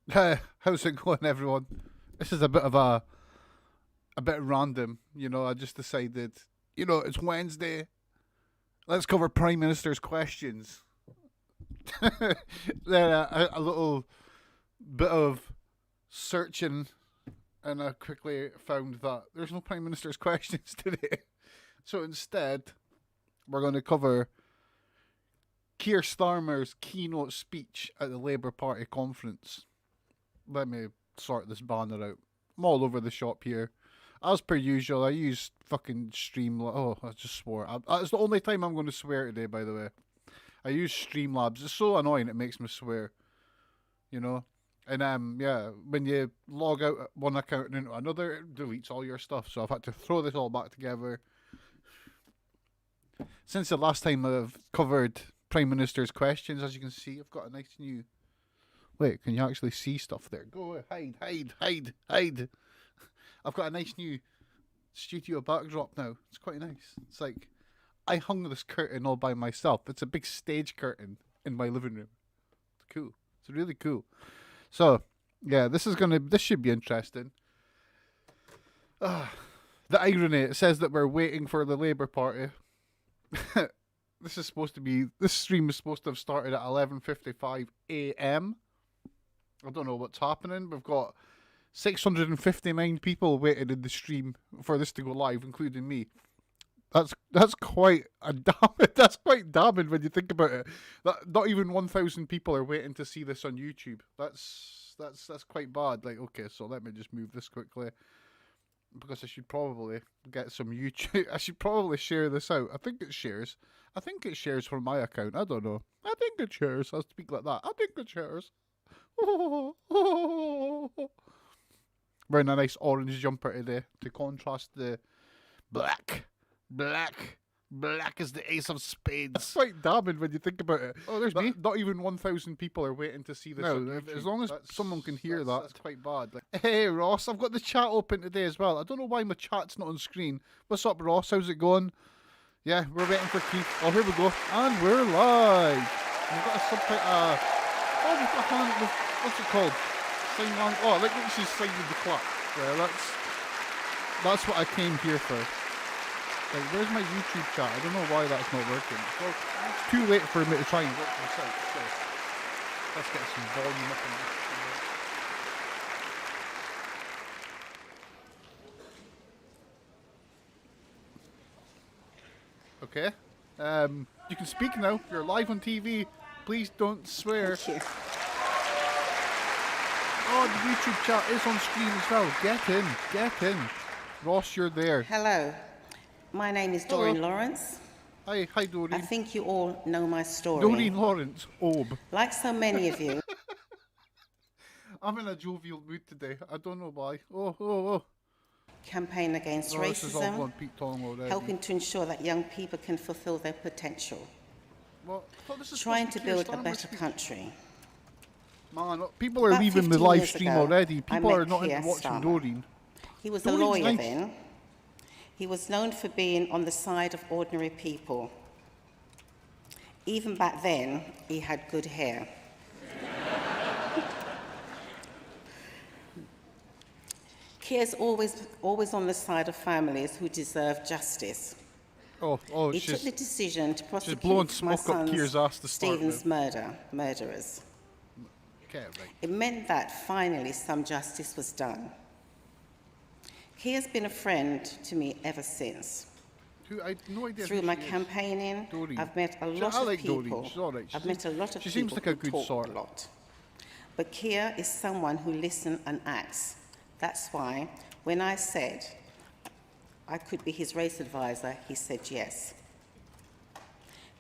How's it going, everyone? This is a bit random. I just decided. It's Wednesday. Let's cover Prime Minister's questions. Then a little bit of searching, and I quickly found that there's no Prime Minister's questions today. So instead, we're going to cover Keir Starmer's keynote speech at the Labour Party conference. Let me sort this banner out. I'm all over the shop here. As per usual, I use fucking Streamlabs. Oh, I just swore. It's the only time I'm going to swear today, by the way. I use Streamlabs. It's so annoying it makes me swear. You know? And yeah, when you log out one account and into another, it deletes all your stuff. So I've had to throw this all back together. Since the last time I've covered Prime Minister's questions, as you can see, I've got a nice new... Wait, can you actually see stuff there? Go away. Hide. I've got a nice new studio backdrop now. It's quite nice. It's like I hung this curtain all by myself. It's a big stage curtain in my living room. It's cool. It's really cool. So, yeah, this should be interesting. The irony, it says that we're waiting for the Labour Party. This stream is supposed to have started at 11:55 a.m. I don't know what's happening. We've got 659 people waiting in the stream for this to go live, including me. That's quite that's quite damning when you think about it. That not even 1,000 people are waiting to see this on YouTube. That's quite bad. Like, okay, so let me just move this quickly because I should probably get some YouTube. I should probably share this out. I think it shares from my account. I don't know. I think it shares. I'll speak like that. I think it shares. Wearing a nice orange jumper today to contrast the black. Black is the ace of spades. That's quite damning when you think about it. Oh, there's me. Not even 1,000 people are waiting to see this. No, as long as someone can hear that. That's quite bad. Like, hey, Ross, I've got the chat open today as well. I don't know why my chat's not on screen. What's up, Ross? How's it going? Yeah, we're waiting for Keith. Oh, here we go. And we're live. We've got a subtitle. We've got a hand. What's it called? Sign on. Oh, I like what she's signing the clock. Yeah, that's what I came here for. Like, where's my YouTube chat? I don't know why that's not working. Well, it's too late for me to try and work this out. So let's get some volume up on this. Okay. You can speak now. You're live on TV. Please don't swear. Thank you. Oh, the YouTube chat is on screen as well. Get in. Ross, you're there. Hello. My name is Doreen Lawrence. Hi, Doreen. I think you all know my story. Doreen Lawrence, Ob. Like so many of you. I'm in a jovial mood today. I don't know why. Oh. Campaign against This is all racism, on Pete Tong already. helping to ensure that young people can fulfill their potential. Well, I thought this is Trying to Keir build a Starmer's better speech. country. Man, people are About leaving the 15 live years stream ago, already. I People met are not Keir into watching Starmer. Doreen. He was Doreen's a lawyer nice. then. He was known for being on the side of ordinary people. Even back then, he had good hair. Keir's always on the side of families who deserve justice. Oh, He took the decision to she's blowing prosecute my smoke up Keir's ass son's to start Stephen's with. murderers. Okay, right. It meant that finally some justice was done. Keir's been a friend to me ever since. I had no idea Through who my she is. campaigning, Doreen. I've met a I lot of like Doreen. people. She's all right. I've met a lot of she people seems like a who good talk sort. a lot. But Keir is someone who listens and acts. That's why when I said I could be his race advisor, he said yes.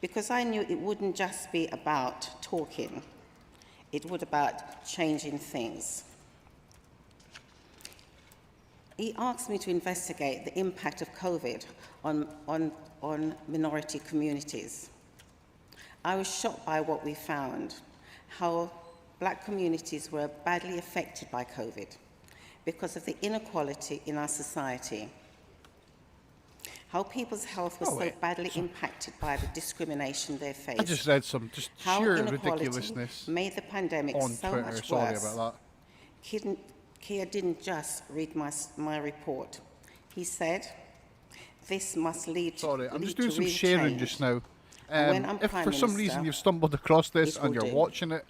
Because I knew it wouldn't just be about talking. It would about changing things. He asked me to investigate the impact of COVID on minority communities. I was shocked by what we found, how Black communities were badly affected by COVID because of the inequality in our society, how people's health was so badly impacted by the discrimination they faced. I just read some How sheer inequality ridiculousness made the pandemic on so Twitter. much Sorry worse. about that. Keir didn't just read my report. He said, this must lead Sorry, I'm lead just doing to some real sharing change. just now. And when I'm If Prime for some Minister, reason you've stumbled across this it will and you're do. watching it,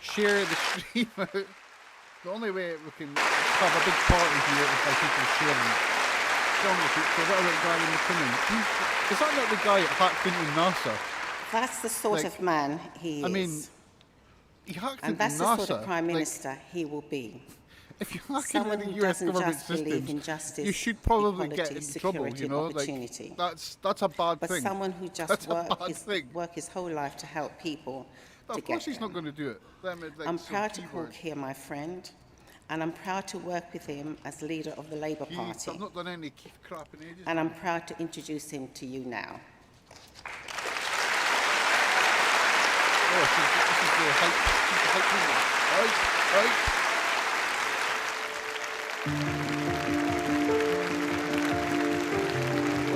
share the stream out. The only way we can have a big party here is by people sharing it. Stronger people. What about the guy in the Queen? Is that not the guy that hacked into NASA? That's the sort of man he is. I mean, he hacked and into that's NASA. the sort of Prime Minister he will be. If you hack Someone into who the US doesn't government just believe in systems, justice, you should probably equality, get in trouble, security you and know? Like, opportunity. that's a bad But thing. someone who just That's a bad work his whole life to help people Of to course get he's not them. going to do it. I'm proud to call Keir my friend, and I'm proud to work with him as leader of the Labour Party. I've not done any Keith crap in ages. And I'm proud to introduce him to you now. Oh, this is the hype moment. Right.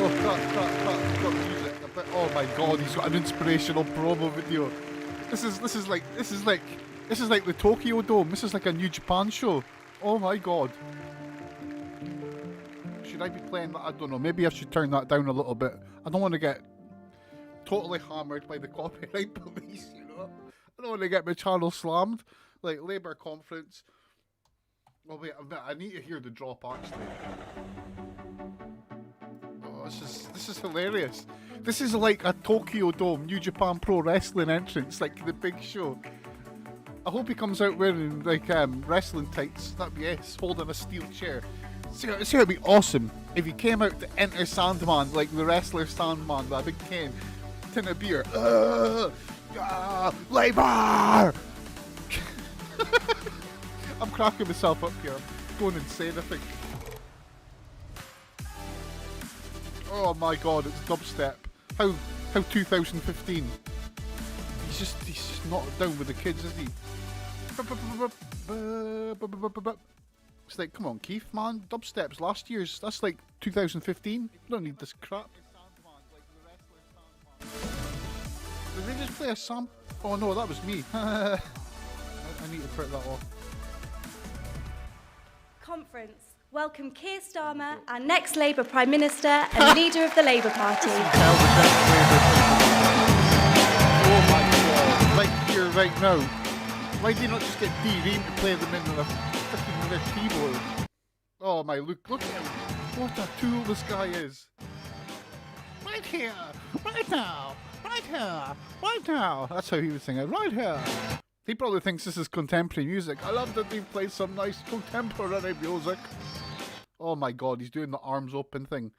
Oh, cut music. Oh my God, he's got an inspirational promo video. This is like the Tokyo Dome. This is like a New Japan show. Oh my God. Should I be playing that? I don't know. Maybe I should turn that down a little bit. I don't want to get totally hammered by the copyright police, you know. I don't want to get my channel slammed. Like Labour conference. Oh wait, I need to hear the drop actually. Oh, this is hilarious. This is like a Tokyo Dome New Japan Pro Wrestling entrance, like the big show. I hope he comes out wearing like wrestling tights. That'd be yes, holding a steel chair. See, it'd be awesome if he came out to enter Sandman like the wrestler Sandman with a big cane, tin of beer. Labour! I'm cracking myself up here. I'm going insane, I think. Oh my God, it's dubstep. How 2015? He's just not down with the kids, is he? It's like, come on, Keith, man. Dubstep's last year's. That's like 2015. You don't need this crap. Did they just play a sample? Oh no, that was me. I need to print that off. Conference. Welcome Keir Starmer, our next Labour Prime Minister and leader of the Labour Party. Oh my God! Right here, right now. Why do you not just get D-Ream to play them in with their keyboard? Oh my, look at him! What a tool this guy is! Right here, right now, right here, right now. That's how he was singing. Right here. He probably thinks this is contemporary music. I love that they've played some nice contemporary music. Oh my God, he's doing the arms open thing.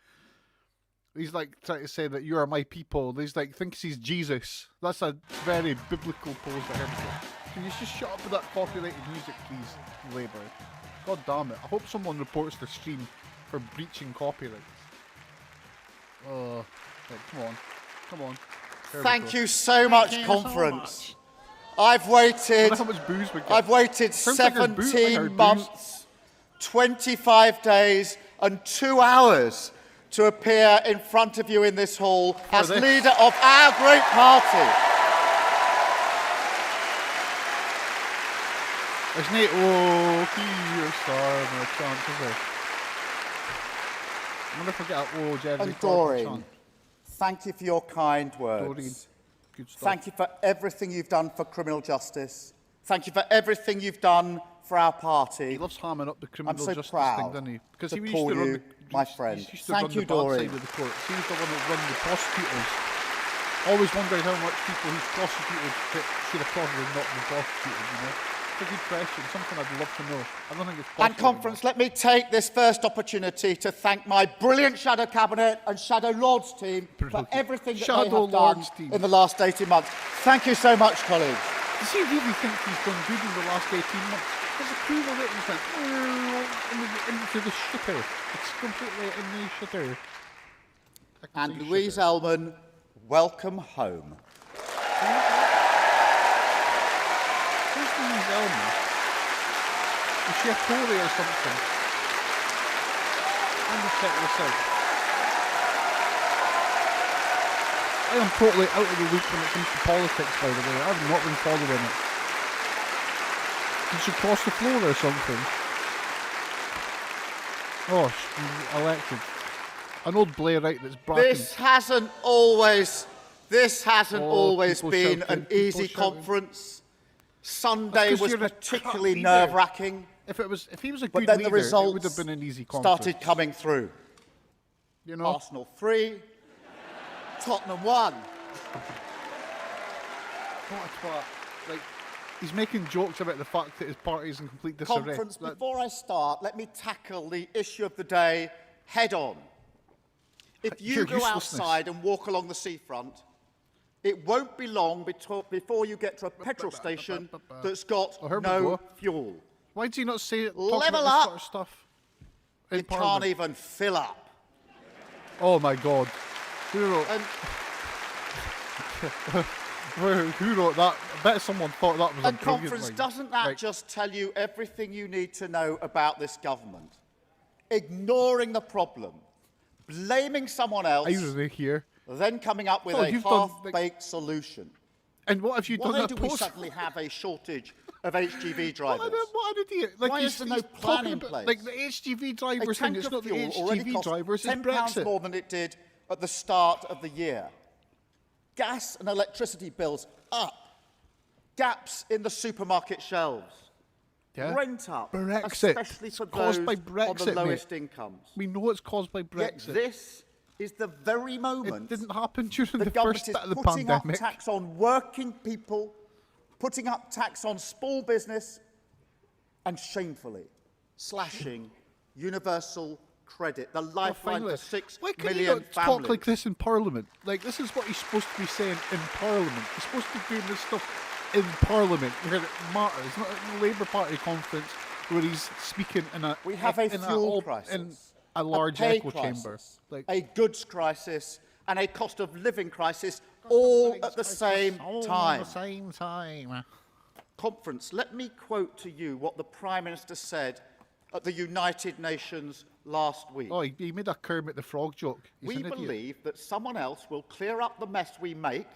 He's like trying to say that you are my people. He's like thinks he's Jesus. That's a very biblical pose for him. Can you just shut up with that copyrighted music, please, Labour? God damn it. I hope someone reports the stream for breaching copyrights. Oh, right, come on. Thank you so much, conference. I've waited. How much booze we get. I've waited Sounds like there's booze, like 17 our booze. months, 25 days, and 2 hours to appear in front of you in this hall as this. leader of our great party. Isn't it? Oh, Keir Starmer chant, is there? I wonder if I get a oh, Jeremy And Corbyn Doreen, chant. thank you for your kind Doreen, words. good stuff. Thank you for everything you've done for criminal justice. Thank you for everything you've done for our He party. loves hamming up the criminal I'm so justice proud thing, doesn't he? Because to he used call to run you the, my he friend. used to Thank run you, the bad Doreen. side of the court. He was the one that run the prosecutors. Always wondered how much people he's prosecuted that should have probably not been prosecuted, you know? It's a good question, something I'd love to know. I don't think it's possible. And conference, let me take this first opportunity to thank my brilliant Shadow Cabinet and Shadow Lords team for Brilliant. everything that they Shadow have done Lords team. in the last 18 months. Thank you so much, colleagues. Does he really think he's done good in the last 18 months? There's a clue of it, he's like, into the shitter. It's completely in the shitter. I can And say Louise shitter. Ellman, welcome home. Who's Louise Ellman? Is she a Tory or something? Let me check this out. I am totally out of the loop when it comes to politics, by the way. I've not been following it. Did she cross the floor or something? Oh, she's elected. An old Blairite that's bragging. This hasn't always people been shouting, an people easy shouting. conference. Sunday 'cause was you're a particularly crap leader. nerve-wracking, If he was a but good then leader, the results it would have been an easy conference. started coming through. You know? Arsenal 3, Tottenham 1. What a twat. Like, he's making jokes about the fact that his party's in complete disarray. Conference, That- before I start, let me tackle the issue of the day head on. If you Your go uselessness. outside and walk along the seafront, it won't be long before you get to a petrol station that's got Oh, here we no go. fuel. Why do you not say it? Talk Level about this sort up. of stuff in It can't Parliament? even fill up. Oh my God! Who wrote? And Who wrote that? I bet someone thought that was a And brilliant conference, line. doesn't that Right. just tell you everything you need to know about this government? Ignoring the problem, blaming someone else, Irony here. then coming up with Oh, a you've done, half-baked like- solution. And what have you done? Why that do we post? suddenly have a shortage of HGV What drivers? an idiot! Like Why he's, is there no he's plan talking in about, place? like the HGV A drivers thing. tank It's of not the fuel already HGV costs drivers. It's £10 Brexit. more than it did at the start of the year. Gas and electricity bills up. Gaps in the supermarket shelves. Yeah. Rent up, Brexit. especially for It's caused those by on the Brexit, mate. lowest incomes. We know it's caused by Yet Brexit. this is the very It moment didn't happen during the the government first is bit of the putting up pandemic. tax on working people, putting up tax on small business, and shamefully slashing universal credit, the lifeline Finally. for 6 Why can million you not families. talk like this in Parliament? Like, this is what he's supposed to be saying in Parliament. He's supposed to be doing this stuff in Parliament where it matters, not at the Labour Party conference where he's speaking in a We have a in fuel in crisis, a large pay echo crisis, chamber. Like, a goods crisis, and a cost of living crisis all at the same time. At the same time. Conference, let me quote to you what the Prime Minister said at the United Nations last week. Oh, he made a Kermit the Frog joke. He's We an idiot. believe that someone else will clear up the mess we make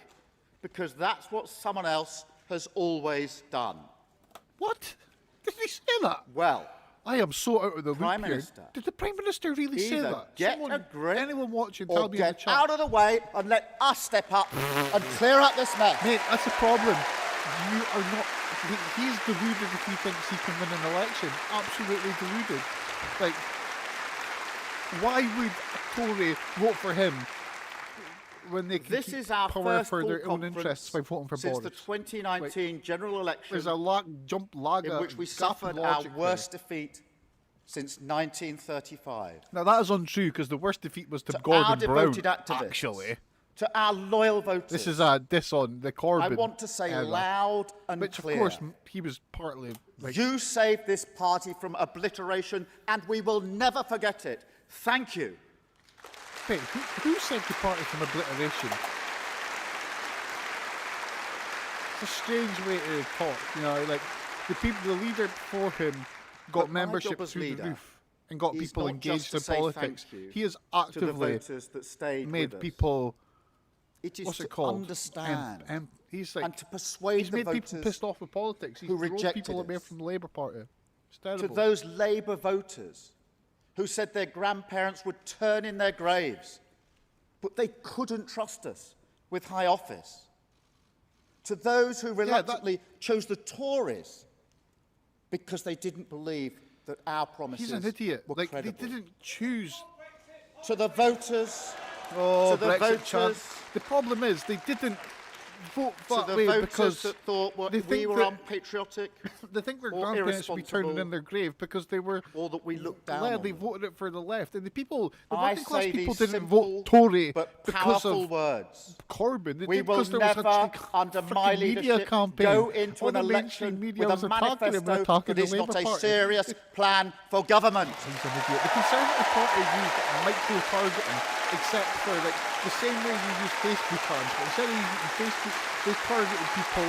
because that's what someone else has always done. What? Did he say that? Well, I am so out of the Prime loop here. Minister, Did the Prime Minister really say either that? get Someone, a grip anyone watching, or tell me in the get chat. out of the way and let us step up and clear up this mess. Mate, that's the problem. You are not. He's deluded if he thinks he can win an election. Absolutely deluded. Like, why would a Tory vote for him when they can This keep is our power first for full their own conference interests by voting for since Boris? the 2019 general election, There's a jump lager in which we gap suffered our logic there. worst defeat since 1935. Now that is untrue because the worst defeat was to To our Gordon Brown. devoted activists, Actually, to our loyal voters, this is a diss on the Corbyn. I want to say era, loud and which clear. of course he was partly. Like, You saved this party from obliteration, and we will never forget it. Thank you. wait, who saved the party from obliteration? It's a strange way to talk, you know. Like the leader before him got But my membership job as through the leader roof and got is people not engaged just to in say politics. thank you He has to the actively voters that stayed made with us. people. It is What's to it called? understand He's like and to persuade he's the made people voters pissed off with politics. He's who drove rejected people away us. from the Labour Party. It's to terrible. those Labour voters who said their grandparents would turn in their graves, but they couldn't trust us with high office. To those who reluctantly chose the Tories because they didn't believe that our promises He's an idiot. were Like credible. they didn't choose. To the voters, Oh, to the Brexit chant. voters, The problem is they didn't vote to that the way voters because that thought they we think were that- unpatriotic they think their or grandparents should be turning irresponsible, in their grave because they were. or that we looked down Yeah, on they them. voted it for the left, and the people, the I working class say people these didn't simple vote Tory but because powerful of words. Corbyn. They We did will because there was never, a under frickin' my media leadership, campaign. go into All an the election mainstream media with a was attacking him, manifesto attacking that is the not Labour a Party. serious plan for government. He's an idiot. The Conservative Party used micro-targeting, except for like the same way you use Facebook ads, but instead of using Facebook, they targeted people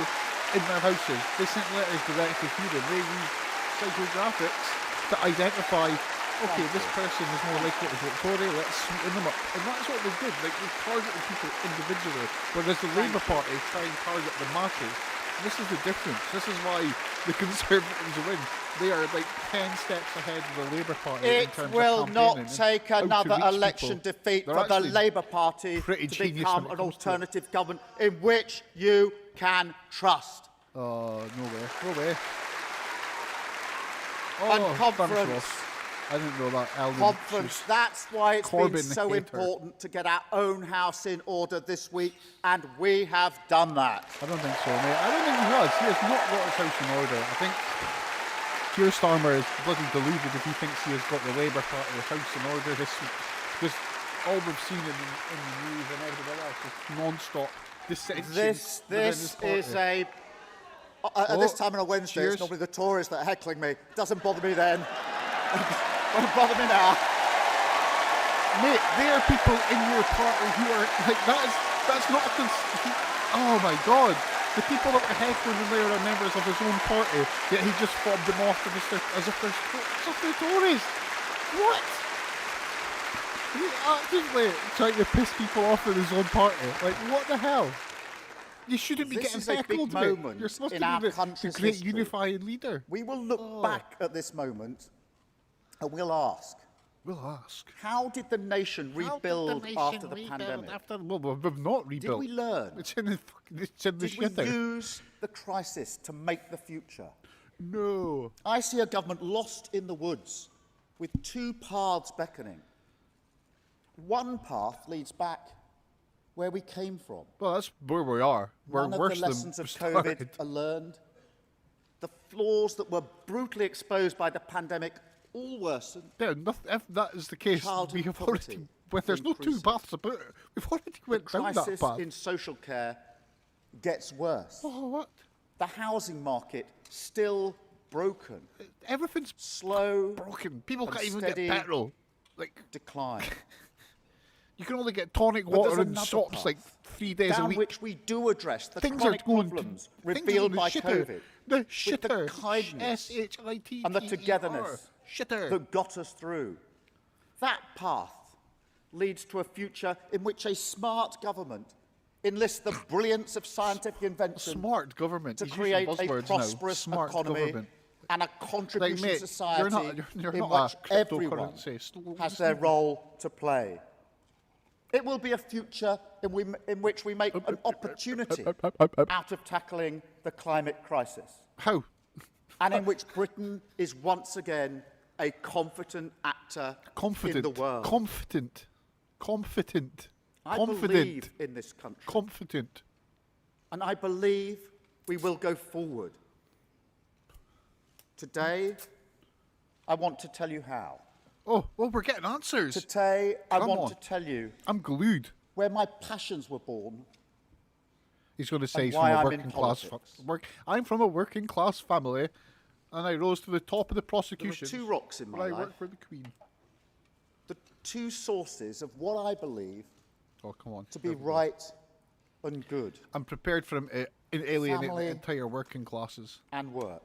in their houses. They sent letters directly to them. They used psychographics to identify, okay, this person is more likely to vote Tory, let's sweeten them up. And that's what they did. Like, they targeted people individually, whereas the Labour Party try and target the masses. This is the difference. This is why the Conservatives win. They are like 10 steps ahead of the Labour Party in It terms will of not campaigning take and how to another reach election people. defeat They're for the actually Labour Party pretty to genius become when it an comes to it. alternative government in which you can trust. Oh, no way. No way. And Oh, conference. thanks, Ross. I didn't know that. Alden Conference. That's why it's been Corbyn so hater. important to get our own house in order this week, and we have done that. I don't think so, mate. I don't think he has. He has not got his house in order. I think Keir Starmer is bloody deluded if he thinks he has got the Labour Party house in order this week. Because all we've seen in the news and everything else is non-stop dissension. This is a... At this time on a Wednesday, Cheers. it's normally the Tories that are heckling me. Doesn't bother me then. Won't bother me now. Mate, there are people in your party who are like that's not a oh my god. The people that were heckling him there are members of his own party, yet he just fobbed them off as if they're Tories. What? He's actively trying to piss people off in his own party. Like, what the hell? You shouldn't be This getting is a big heckled, mate. moment You're supposed in to our be the country's great history. unifying leader. We will look back at this moment and we'll ask, We'll ask. how did the nation rebuild after the pandemic? Well, we've not Did rebuilt. we learn? It's in the Did we shitter. use the crisis to make the future? No. I see a government lost in the woods with two paths beckoning. One path leads back where we came from. Well, that's where we are. We're None of worse the lessons than of started. COVID are learned. The flaws that were brutally exposed by the pandemic all worsened. Yeah, if that is the case, Childhood we have poverty already. When there's no two increasing. paths about it, we've already went down that Crisis path. in social care gets worse. Oh, what? The housing market still broken. Everything's Slow broken. People and can't even steady get petrol. Like, decline. you can only get tonic But there's water in another shops path like 3 days a down week. which we do address the Things are chronic going problems things are revealed going by shitter. COVID, The with shitter. the kindness S-H-I-T-T-E-R. and the togetherness Shitter. that got us through. That path leads to a future in which a smart government enlists the brilliance of scientific invention Smart government. to He's create using a buzzwords prosperous now. Smart economy government. and a Like, contribution mate, society you're in not which a everyone cryptocurrency. has their role to play. It will be a future in which we make an opportunity out of tackling the climate crisis, How? and in which Britain is once again a confident actor Confident. in the world. Confident. I Confident. believe in this country, Confident. and I believe we will go forward. Today, I want to tell you how. Oh, well, we're getting answers. Today, I Come want on. to tell you I'm glued. where my passions were born. He's going to say he's from why a I'm working in class. politics. I'm from a working class family, and I rose to the top of the There prosecution. are two rocks in but my I life, work for the Queen. the two sources of what I believe Oh, come on. to be Here we go. right and good I'm prepared for him to alienate Family. the entire working classes. and work.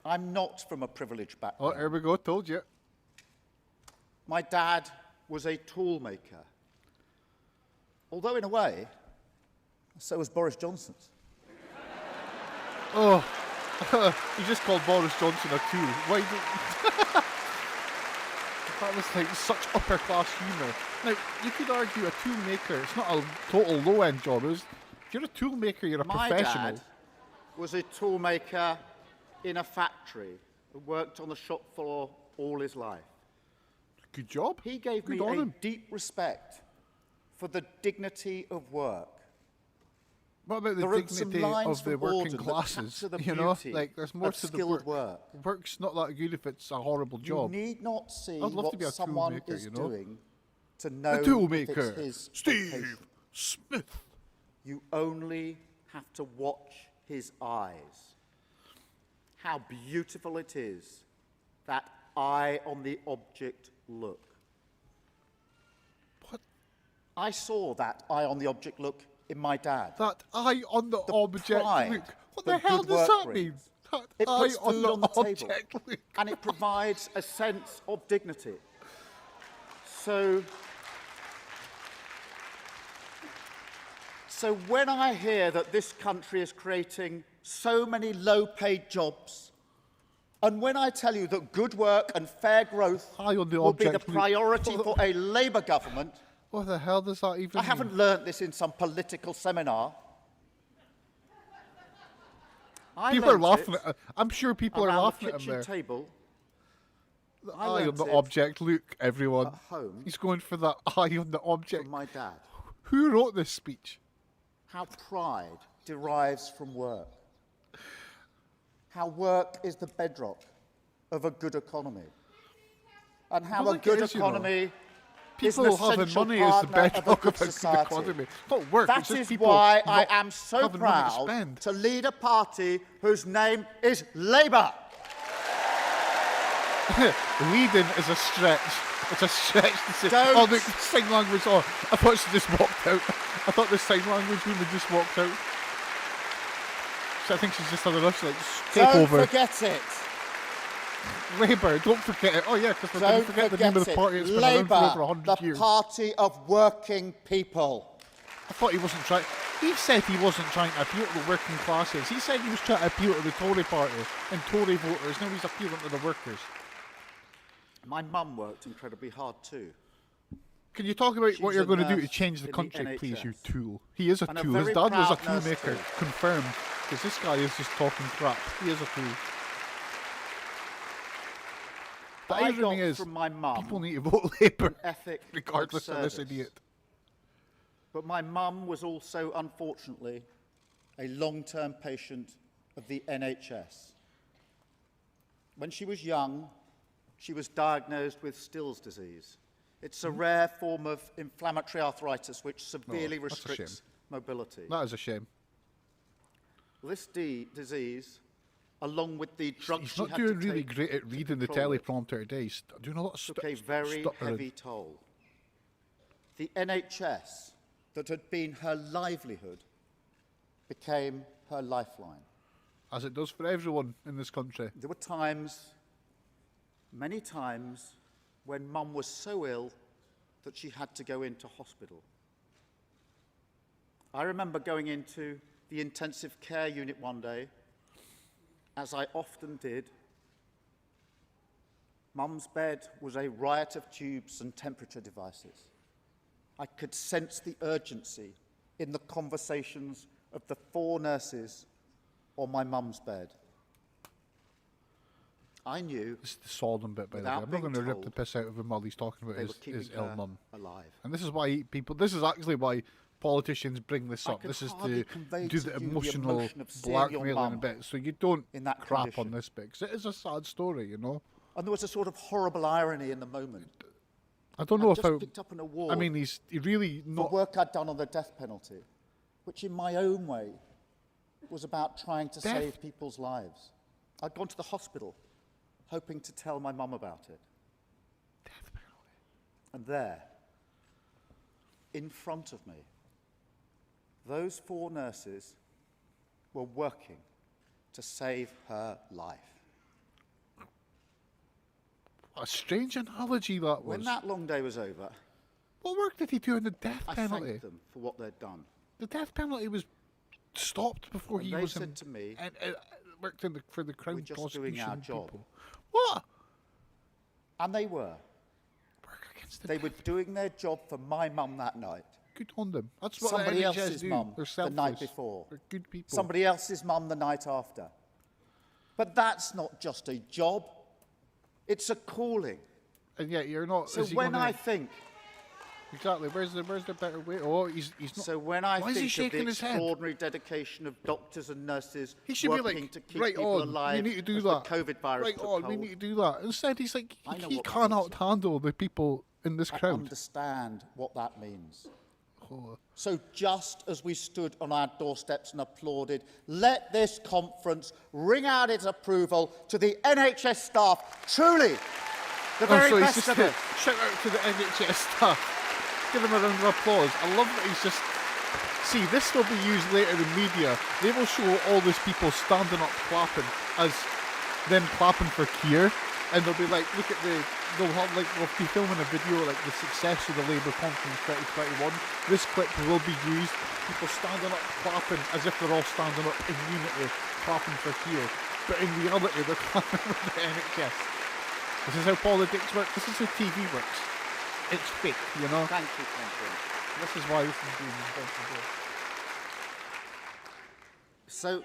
I'm not from a privileged Oh, background. here we go. Told you. My dad was a tool maker. Although in a way, so was Boris Johnson's. Oh, you just called Boris Johnson a tool. Why did... That was like such upper class humour. Now, you could argue a tool maker, it's not a total low end job. If you're a tool maker, you're a My professional. dad was a tool maker in a factory and worked on the shop floor all his life. Good job. He gave Good me on a him. deep respect for the dignity of work. What about the There are some dignity lines of the from working Auden that classes? capture the You know, beauty like there's more of to the skilled work. work. Work's not that good if it's a horrible job. You need not see I'd love to be what a tool someone maker, is you know. doing to know The tool if maker, it's his Steve vocation. Smith. You only have to watch his eyes. How beautiful it is, that eye on the object look. What? I saw that eye on the object look in my dad. That eye on the object pride look. What the that hell good does work that brings. mean? That It eye puts on food the on the table. object look. And it provides a sense of dignity. So when I hear that this country is creating so many low-paid jobs. And when I tell you that good work and fair growth High on the will be the object, Luke. priority for a Labour government, What the hell does that even I mean? haven't learnt this in some political seminar. People are laughing at I'm sure people are around laughing the at him kitchen there. table. I Eye on learnt the it object, Luke, everyone. at home He's going for that eye on the object. from my dad. Who wrote this speech? How pride derives from work. How work is the bedrock of a good economy. And how Well, a look, good it is, you know. economy People is an having essential money is the partner of a bedrock good of a good society. economy. It's not work, That it's just is people why I not am so having money to proud spend. to lead a party whose name is Labour. Leading is a stretch. It's a stretch to say, Don't- oh, look, the sign language. Oh, I thought she just walked out. I thought the sign language woman just walked out. So I think she's just had a rush, like, just take Don't over. forget it. Labour, don't forget it. Oh, yeah, because we're going Don't to forget the forget name of the it. party. It's been around for over Labour, 100 the years. party of working people. I thought he wasn't trying. He said he wasn't trying to appeal to the working classes. He said he was trying to appeal to the Tory party and Tory voters. Now he's appealing to the workers. My mum worked incredibly hard too. Can you talk about She what was you're a going to do to nurse change the in the country, please, you NHS. tool? He is a And a tool. His very dad was a proud nurse toolmaker, too. confirmed. Because this guy is just talking crap. He is a tool. The I got irony is, from my mum people need to vote Labour, ethic of regardless of this service. idiot. But my mum was also, unfortunately, a long-term patient of the NHS. When she was young, she was diagnosed with Still's disease. It's a rare form of inflammatory arthritis which severely that's a restricts shame. mobility. That is a shame. This disease, along with the drugs He's she not had doing to really take great at to reading the control it, teleprompter today. He's doing a lot of took a very stuttering. heavy toll. The NHS, that had been her livelihood, became her lifeline. As it does for everyone in this country. There were times, many times, when Mum was so ill that she had to go into hospital. I remember going into the intensive care unit one day, as I often did. Mum's bed was a riot of tubes and temperature devices. I could sense the urgency in the conversations of the 4 nurses on my mum's bed. I knew This is the solemn bit, by the way. Without I'm not going to being rip the told, piss out of him while he's talking about they were his keeping ill her mum. alive. And this is why people. This is actually why politicians bring this I up. could This is hardly to convey do to the you the emotional emotion of seeing your blackmailing mum a bit, so you don't in that crap condition. on this bit. Because it is a sad story, you know. And there was a sort of horrible irony in the moment. I don't know I if just picked up an award I mean, he really for not. work I'd done on the death penalty, which in my own way was about trying to Death? save people's lives. I'd gone to the hospital hoping to tell my mum about it. Death penalty. And there, in front of me, those 4 nurses were working to save her life. What a strange analogy that was. When that long day was over, What work did he do in the death I penalty? thanked them for what they'd done. The death penalty was stopped before And he they was said to me, and worked in for the Crown "We're just prosecution doing our job." people. What? And they were. Work against the They were death. doing their job for my mum that night. Good on them. That's what Somebody the NHS else's do. mum They're the night selfless. before. They're good people. Somebody else's mum the night after. But that's not just a job, it's a calling. And yet you're not. So is he when gonna, I think, exactly, where's the better way? Oh, he's not. so when I Why is he think of shaking the his head? extraordinary dedication of doctors and nurses He should be working like, to keep right people on, alive we need to do as that. the COVID virus right took on, we hold, need to do that. Instead, he's like, I know he what that cannot means. handle the people in this I crowd. understand what that means. Oh. So just as we stood on our doorsteps and applauded, let this conference ring out its approval to the NHS staff. Truly, the very so he's best just of it. shout out to the NHS staff. Give him a round of applause. I love that he's just. See, this will be used later in media. They will show all these people standing up clapping as them clapping for Keir. And they'll be like, look at they'll be filming a video like the success of the Labour conference 2021. This clip will be used. People standing up, clapping as if they're all standing up in unity, clapping for Keir. But in reality, they're clapping with the NHS. This is how politics work. This is how TV works. It's fake, you know. Thank you, Conference. This is why this is being invented. So,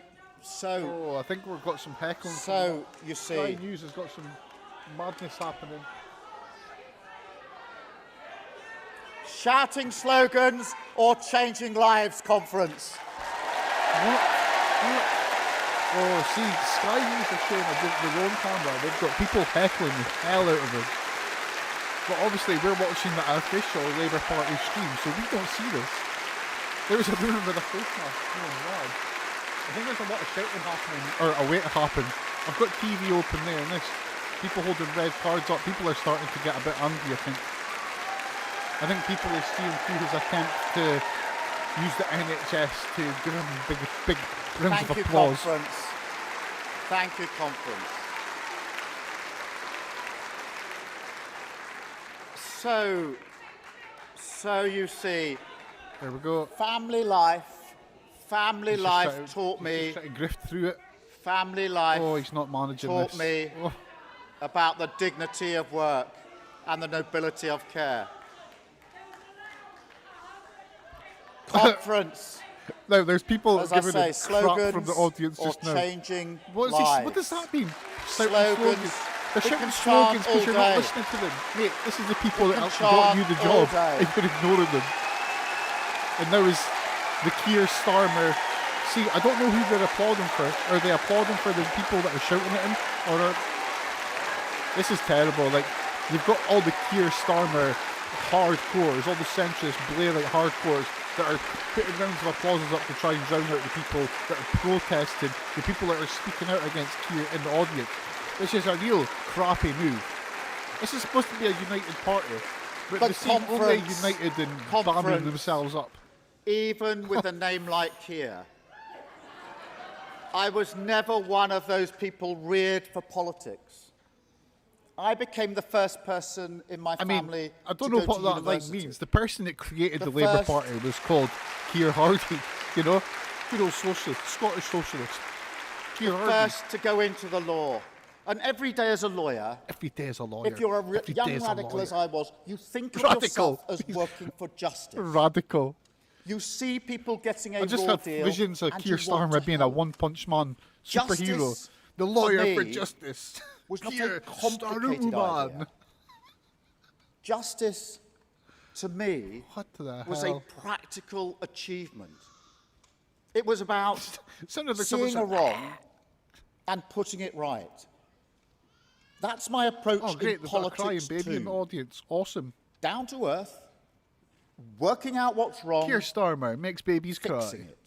Oh, I think we've got some heckling. so you Sky see, News has got some madness happening. shouting slogans or changing lives, Conference. What? Oh, see, Sky News are showing their own camera. They've got people heckling the hell out of them. But obviously, we're watching the official Labour Party stream, so we don't see this. There was a woman with a face mask going mad. I think there's a lot of shouting happening, or a wait to happen. I've got TV open there, and this people holding red cards up. People are starting to get a bit angry, I think. I think people are seeing through his attempt to use the NHS to give him big rounds Thank of you, applause. Conference. Thank you, Conference. So you see, There we go. family life He's just taught he's me, just trying to grift through it. family life Oh, he's not managing taught this. me Oh. about the dignity of work and the nobility of care. Conference, Now, there's people as I giving say, him crap slogans from the audience or just now. changing What lives. does that mean? Shouting Slogans. They're We shouting can slogans chant because all you're not day. listening to them. Mate, this is the people that can actually got you the chant all job day. and you're ignoring them. And now is the Keir Starmer. See, I don't know who they're applauding for. Are they applauding for the people that are shouting at him? Or are... This is terrible. Like, you've got all the Keir Starmer hardcores, all the centrist Blairite hardcores that are putting rounds of applauses up to try and drown out the people that are protesting, the people that are speaking out against Keir in the audience. Which is a real crappy move. This is supposed to be a united party, but But they seem only Conference- united in Conference- bamming themselves up. Even with a name like Keir, I was never one of those people reared for politics. I became the first person in my I mean, family I don't to know go what to that like university. means. The person that created The the Labour first- Party was called Keir Hardie, you know? Good old socialist, Scottish socialist. Keir Hardie. First to go into the law. And every day as a lawyer, Every day is a lawyer. if you're a Every day young is a radical lawyer. as I was, you think of Radical. yourself as working for justice. Radical. You see people getting a I just raw had deal, visions of and Keir you want Starmer to being a help. one-punch man superhero. Justice, The lawyer for me, justice. was not a Keir complicated Starmer. idea. Justice, to me, What the was hell? a practical achievement. It was about Sounded like someone seeing a said, wrong and putting it right. That's my approach oh great, in they've got a crying politics baby in the too. audience. Awesome. Down to earth, working out what's wrong, Keir Starmer makes babies cry. fixing it.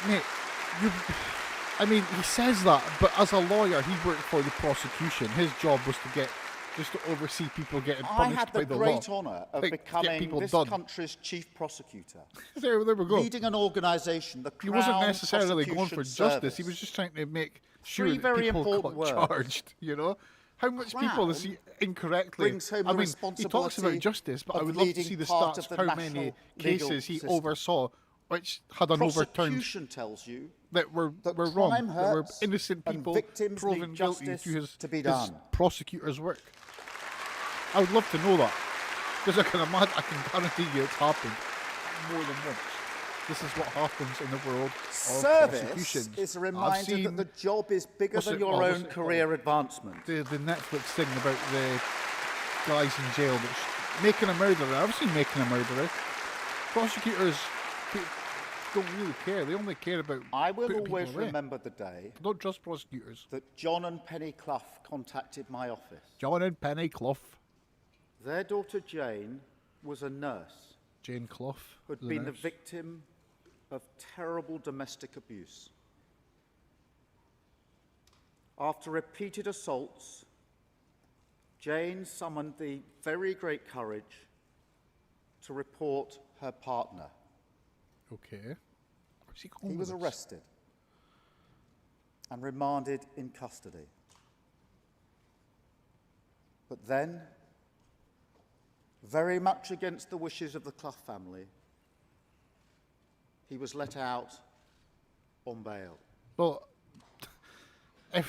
Mate, I mean, he says that, but as a lawyer, he worked for the prosecution. His job was to just to oversee people getting I punished had by the the great law. honour of Like, get becoming people this done. country's chief prosecutor, There we go. leading an organisation, the He Crown wasn't necessarily going for Prosecution justice. He was Service. just trying to make sure Three that very people important got words. charged. You know, how much people is he incorrectly? brings home I the mean, he talks about responsibility justice, but I of would love to leading see the part stats of of the how many national legal cases he system. oversaw, which had an overturned Prosecution tells you that were that wrong, crime that were hurts innocent and people victims proven need guilty justice through his to be done. prosecutor's work. I would love to know that, because I can guarantee you it's happened more than once. This is what happens in the world of service prosecutions. is a I've reminder seen that the job is bigger what's than it- your oh, what's own it career advancement. the Netflix thing about the guys in jail that's making a murderer. I've seen making a murderer. Prosecutors don't really care. They only care about I will putting always people away. remember the day I don't trust prosecutors. that John and Penny Clough contacted my office. John and Penny Clough. Their daughter Jane was a nurse Jane Clough. who had the been the nurse. victim of terrible domestic abuse. After repeated assaults, Jane summoned the very great courage to report her partner. Okay. Where's he going He with was this? arrested. and remanded in custody. But then, very much against the wishes of the Clough family, he was let out on bail. Well,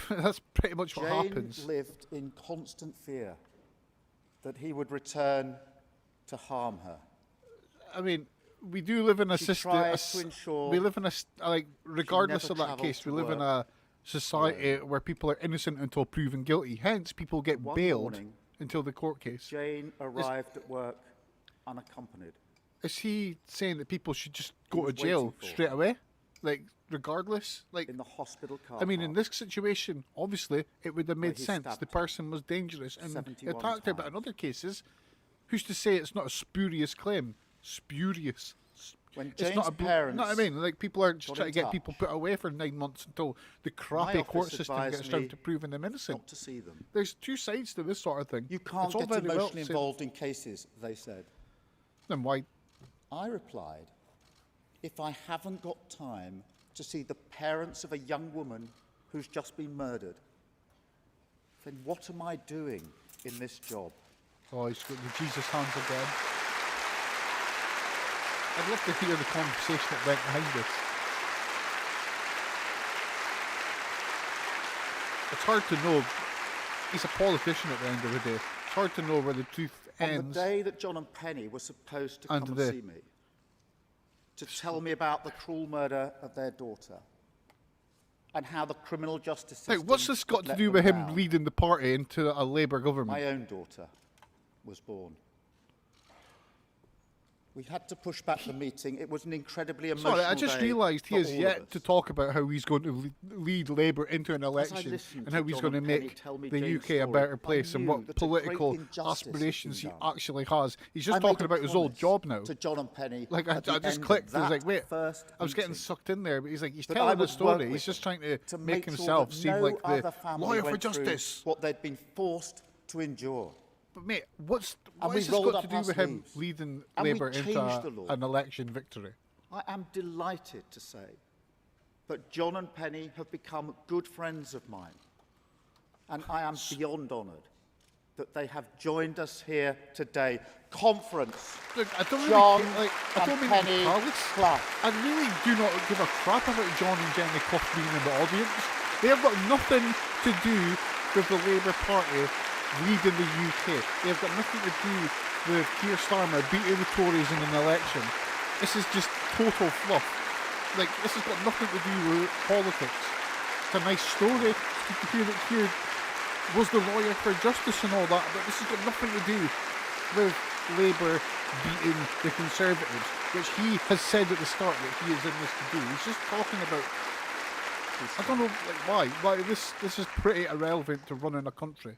that's pretty much what Jane happens. lived in constant fear that he would return to harm her. I mean, we do live in a She system. tried to ensure We live in regardless never of that travelled case, we to live in a society where people are innocent until proven guilty. Hence, people get One bailed morning, until the court case. Jane arrived at work unaccompanied. Is he saying that people should just go to was jail waiting for straight her. away? Like, regardless? Like, In the hospital car I mean, in park. this situation, obviously, it would have made he sense. stabbed The her person was dangerous and 71 attacked her. But in times. other cases, who's to say it's not a spurious claim? Spurious. When It's not Jane's a parents No, I mean, like, people are just got trying in to get people touch, put away for 9 months until the crappy court office system advised gets round me to proving them innocent. not to see them. There's two sides to this sort of thing. You can't It's all get very well emotionally saying- involved in cases, they said. Then why? I replied, if I haven't got time to see the parents of a young woman who's just been murdered, then what am I doing in this job? Oh, he's got the Jesus hands again. I'd love to hear the conversation that went behind this. It's hard to know. He's a politician at the end of the day. It's hard to know where the truth On ends. the day that John and Penny were supposed to And come the- and see me, to tell me about the cruel murder of their daughter and how the criminal justice system... Like, what's this got to let do them with him down. leading the party into a Labour government? My own daughter was born. We had to push back the meeting. It was an incredibly emotional Sorry, I just day realised he for has all of yet to us. talk about how he's going to lead Labour into an As I election listened and to how he's John going to and Penny make tell me the Jane's UK a story, better I place and knew what that a great political injustice had aspirations he been done. actually has. He's just I made talking a about his old promise job now. to John and Penny Like, I at the just end clicked. of I was that like, wait, first I was getting meeting sucked in there, but he's like, he's that telling I the would story. work He's with just trying to to make make himself sure seem that like no the other family lawyer for went through justice. what they'd been forced to endure. But mate, what And we has this rolled got to up do our with him sleeves. leading And we Labour into changed the law. an election victory? I am delighted to say that John and Penny have become good friends of mine. And I am beyond honoured that they have joined us here today. Conference, Look, I don't really John care, like, I don't and mean Penny callous. Clough. I really do not give a crap about John and Jenny Clough being in the audience. They have got nothing to do with the Labour Party leading the UK. They have got nothing to do with Keir Starmer beating the Tories in an election. This is just total fluff. Like, this has got nothing to do with politics. It's a nice story to hear that Keir was the lawyer for justice and all that, but this has got nothing to do with Labour beating the Conservatives, which he has said at the start that he is in this to do. He's just talking about, I don't know, like, why this is pretty irrelevant to running a country.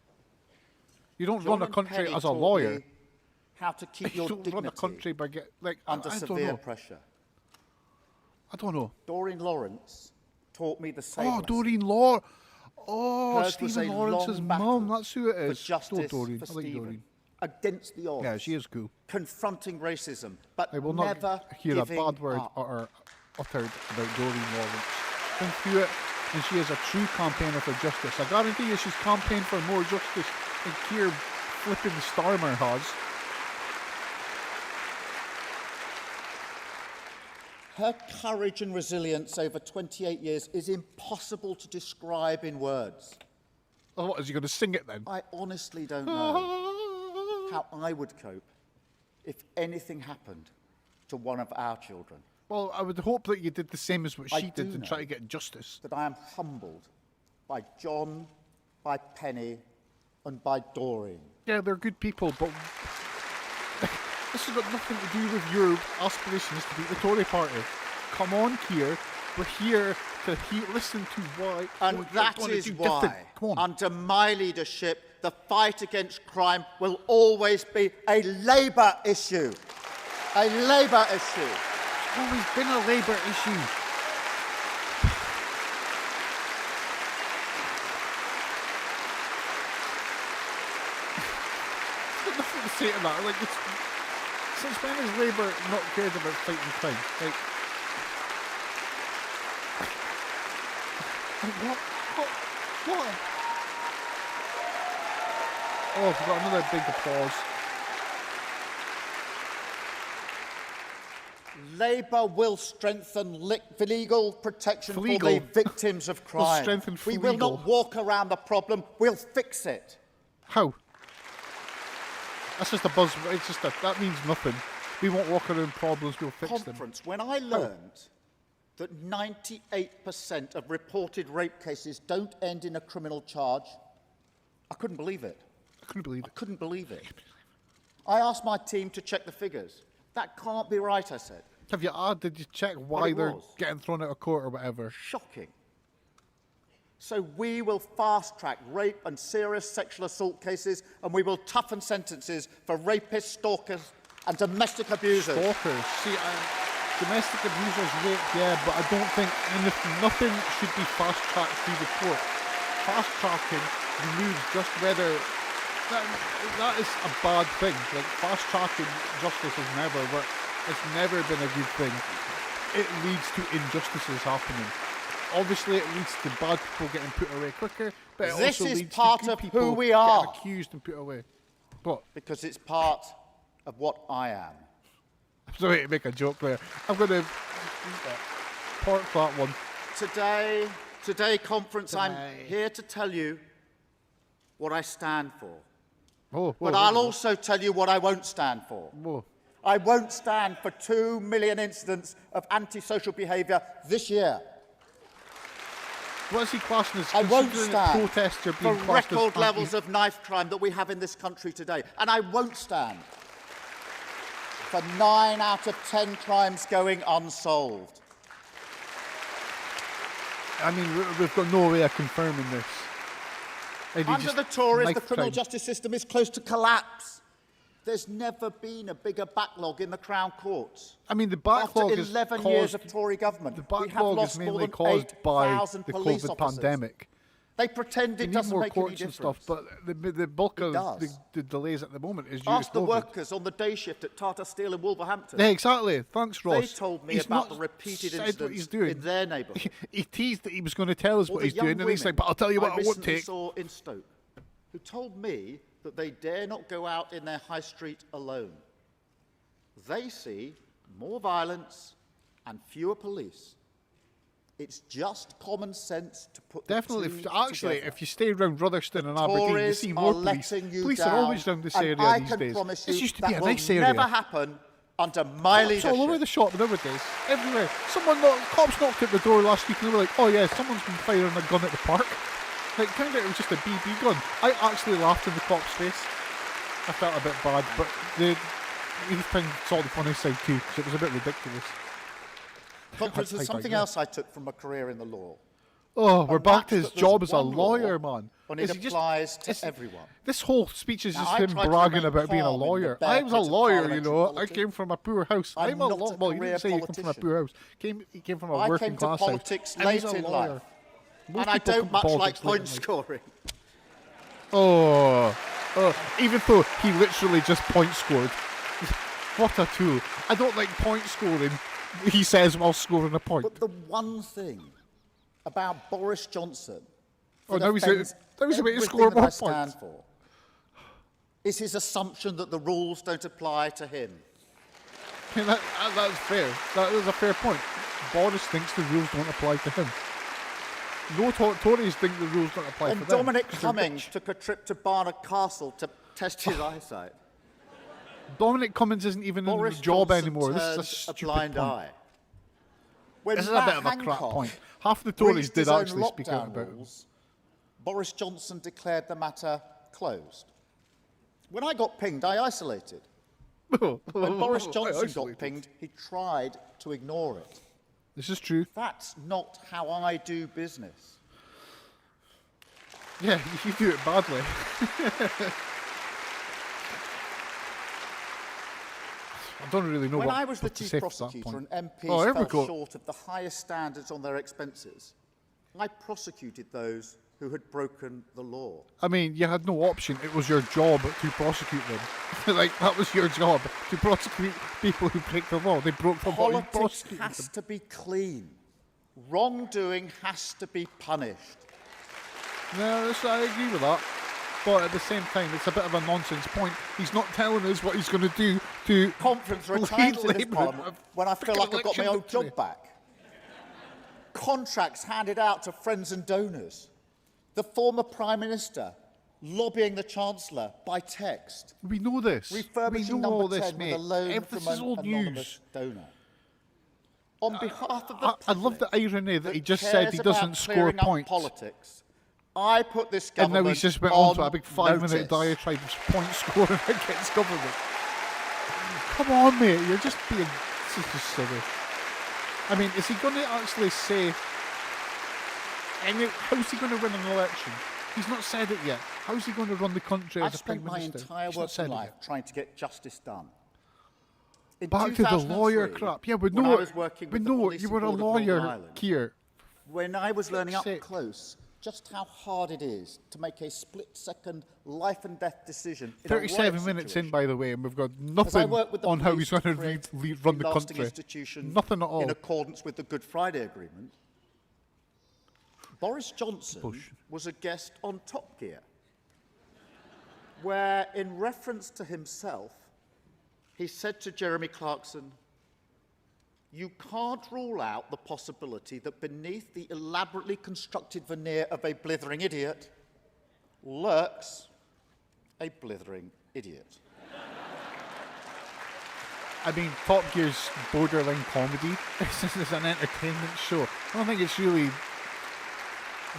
You don't John run a and country Penny as a taught lawyer. me how to keep You your don't dignity run a country by under I don't severe know. pressure. I don't know. Doreen Lawrence taught me the same Oh, lesson. Doreen Law. Oh, Hers was Stephen a Lawrence's long battle mum. That's who it for is. justice Doreen. for I like Stephen, Doreen. against the odds. Yeah, she is cool. Confronting racism, but I will never not hear a giving bad word up. uttered about Doreen Lawrence. Been through it, and she is a true campaigner for justice. I guarantee you she's campaigned for more justice than Keir flipping Starmer has. Her courage and resilience over 28 years is impossible to describe in words. Oh, what, is he going to sing it then? I honestly don't know how I would cope if anything happened to one of our children. Well, I would hope that you did the same as what I she did do and try know. to get justice. That I am humbled by John, by Penny, and by Doreen. Yeah, they're good people, but this has got nothing to do with your aspirations to beat the Tory party. Come on, Keir. We're here to listen to why. And what that you're gonna is do why, different. Come on. under my leadership, the fight against crime will always be a Labour issue. A Labour issue. It's always been a Labour issue. There's nothing to say to that. Like, since when has Labour not cared about fighting crime? Like, What? Oh, we've got another big applause. Labour will strengthen legal protection for Legal. the victims of crime. strengthen We will legal. not walk around the problem, we'll fix it. How? That's just a buzz. It's just that means nothing. We won't walk around problems. We'll fix them. Conference, when I learned that 98% of reported rape cases don't end in a criminal charge, I couldn't believe it. I couldn't believe I it. couldn't believe it. I asked my team to check the figures. That can't be right, I said. Did you check why it they're was. getting thrown out of court or whatever? Shocking. So we will fast-track rape and serious sexual assault cases, and we will toughen sentences for rapists, stalkers and domestic abusers. Stalkers. See, domestic abusers, rape, yeah, but I don't think nothing should be fast-tracked through the court. Fast-tracking removes just whether... That is a bad thing. Like, fast-tracking justice has never worked. It's never been a good thing. It leads to injustices happening. Obviously, it leads to bad people getting put away quicker, but it This also is leads part to good of people who we are. getting accused and put away. But Because it's part of what I am. I'm sorry to make a joke there. I'm going to park that one. Today, conference, I'm Today. here to tell you what I stand for. But I'll also tell you what I won't stand for. I won't stand for 2 million incidents of antisocial behaviour this year. What is he classing as? I won't considering that stand protests are for being classed as record levels of knife crime that we have in this country today. And I won't stand for 9 out of 10 crimes going unsolved. I mean, we've got no way of confirming this. Under the Tories, the knife criminal crime. justice system is close to collapse. There's never been a bigger backlog in the Crown Courts. I mean, the backlog After is 11 caused, years of Tory government, the we have backlog is lost more mainly than caused by 8,000 the police COVID officers. pandemic. They pretend We it need doesn't more make any courts and difference. stuff, but the bulk of does. the delays at the moment is due Ask to the COVID. workers on the day shift at Tata Steel in Wolverhampton. Yeah, exactly. Thanks, Ross. They told me He's about not the repeated said what he's incidents doing. in their neighbourhood. He teased that he was going to tell us Or what the he's young doing, and he's like, women but I'll tell you what I won't recently take. saw in Stoke, who told me that they dare not go out in their high street alone. They see more violence and fewer police. It's just common sense to put Definitely. the two Actually, together. if you stay around Rutherstone and Aberdeen, you Tories see are more police. letting you Police down, are always around this and area I these can days. promise This you used to be that a nice will area. never happen under my Cops leadership. all over the shop nowadays. Everywhere. Cops knocked at the door last week and they were like, oh yeah, someone's been firing a gun at the park. Like, kind of, it was just a BB gun. I actually laughed in the cop's face. I felt a bit bad, but the thing saw the funny side too, because it was a bit ridiculous. Conference, I there's something digress. else I took from a career in the law. Oh, we're And back to that's his that there's job as a one law, lawyer, man. And it Is he just- applies to it's- everyone. This whole speech is Now, just I him tried to bragging remain about being a calm in the lawyer. bare I was a pit of lawyer, you parliamentary know. I politics. came from a poor house. I'm not a Well, you career didn't say you come from a politician. poor house. He came from a I working came to class politics house. And he's late a in lawyer. life. Most And I people don't come to much like politics late in point life. scoring. Oh, even though he literally just point scored. What a tool. I don't like point scoring, he says while scoring a point. But the one thing about Boris Johnson that now he's offends about to everything score that more I stand points. for is his assumption that the rules don't apply to him. I mean, that's fair. That is a fair point. Boris thinks the rules don't apply to him. No Tories think the rules don't apply And to them. Dominic 'cause they're Cummings rich. took a trip to Barnard Castle to test his eyesight. Dominic Cummings isn't even Boris in the job Johnson anymore. This is a turned stupid blind point. eye. When This is a Matt bit of a crap Hancock point. Half the Tories breached did his own actually speak out lockdown about it. rules, Boris Johnson declared the matter closed. When I got pinged, I isolated. When Boris Johnson got pinged, he tried to ignore it. This is true. That's not how I do business. Yeah, you do it badly. I don't really know When what, I was the what to chief say for that prosecutor point. and MPs Oh, here we fell go. short of the highest standards on their expenses, I prosecuted those who had broken the law. I mean, you had no option. It was your job to prosecute them. Like, that was your job, to prosecute people who break the law. They broke the law. You Politics prosecuted has them. to be clean. Wrongdoing has to be punished. No, I agree with that. But at the same time, it's a bit of a nonsense point. He's not telling us what he's going to do to Conference or a lead time in this Labour parliament when I feel like I've got my old victory. job back. Contracts handed out to friends and donors. The former Prime Minister lobbying the Chancellor by text. We know this. Refurbishing we know all number this, 10 mate. with a loan This from is an old anonymous news. donor. On behalf of the I love the public irony that he that just said he cares doesn't about score clearing up points. politics, I put this And government now he's just went on to a on big 5-minute notice. diatribe of point scoring against government. Come on, mate. You're just being... This is just silly. I mean, is he going to actually say... How's he going to win an election? He's not said it yet. How's he going to run the country I've as a Prime spent my Minister? entire He's not working said it life yet. trying to get justice done. In Back to the lawyer 2003, crap. Yeah, we when know I it. was working We with the know it. Police You were a Board of Northern lawyer, Ireland, Keir. when I was learning up sake. close just how hard it is to make a split-second life and death decision in a 37 riot minutes in, situation. by the way, and we've got As I nothing work with the on how police he's going to to create run the a lasting country. institution Nothing at all. in accordance with the Good Friday Agreement. Boris Johnson was a guest on Top Gear, where, in reference to himself, he said to Jeremy Clarkson, "You can't rule out the possibility that beneath the elaborately constructed veneer of a blithering idiot lurks a blithering idiot." I mean, Top Gear's borderline comedy. This is an entertainment show. I don't think it's really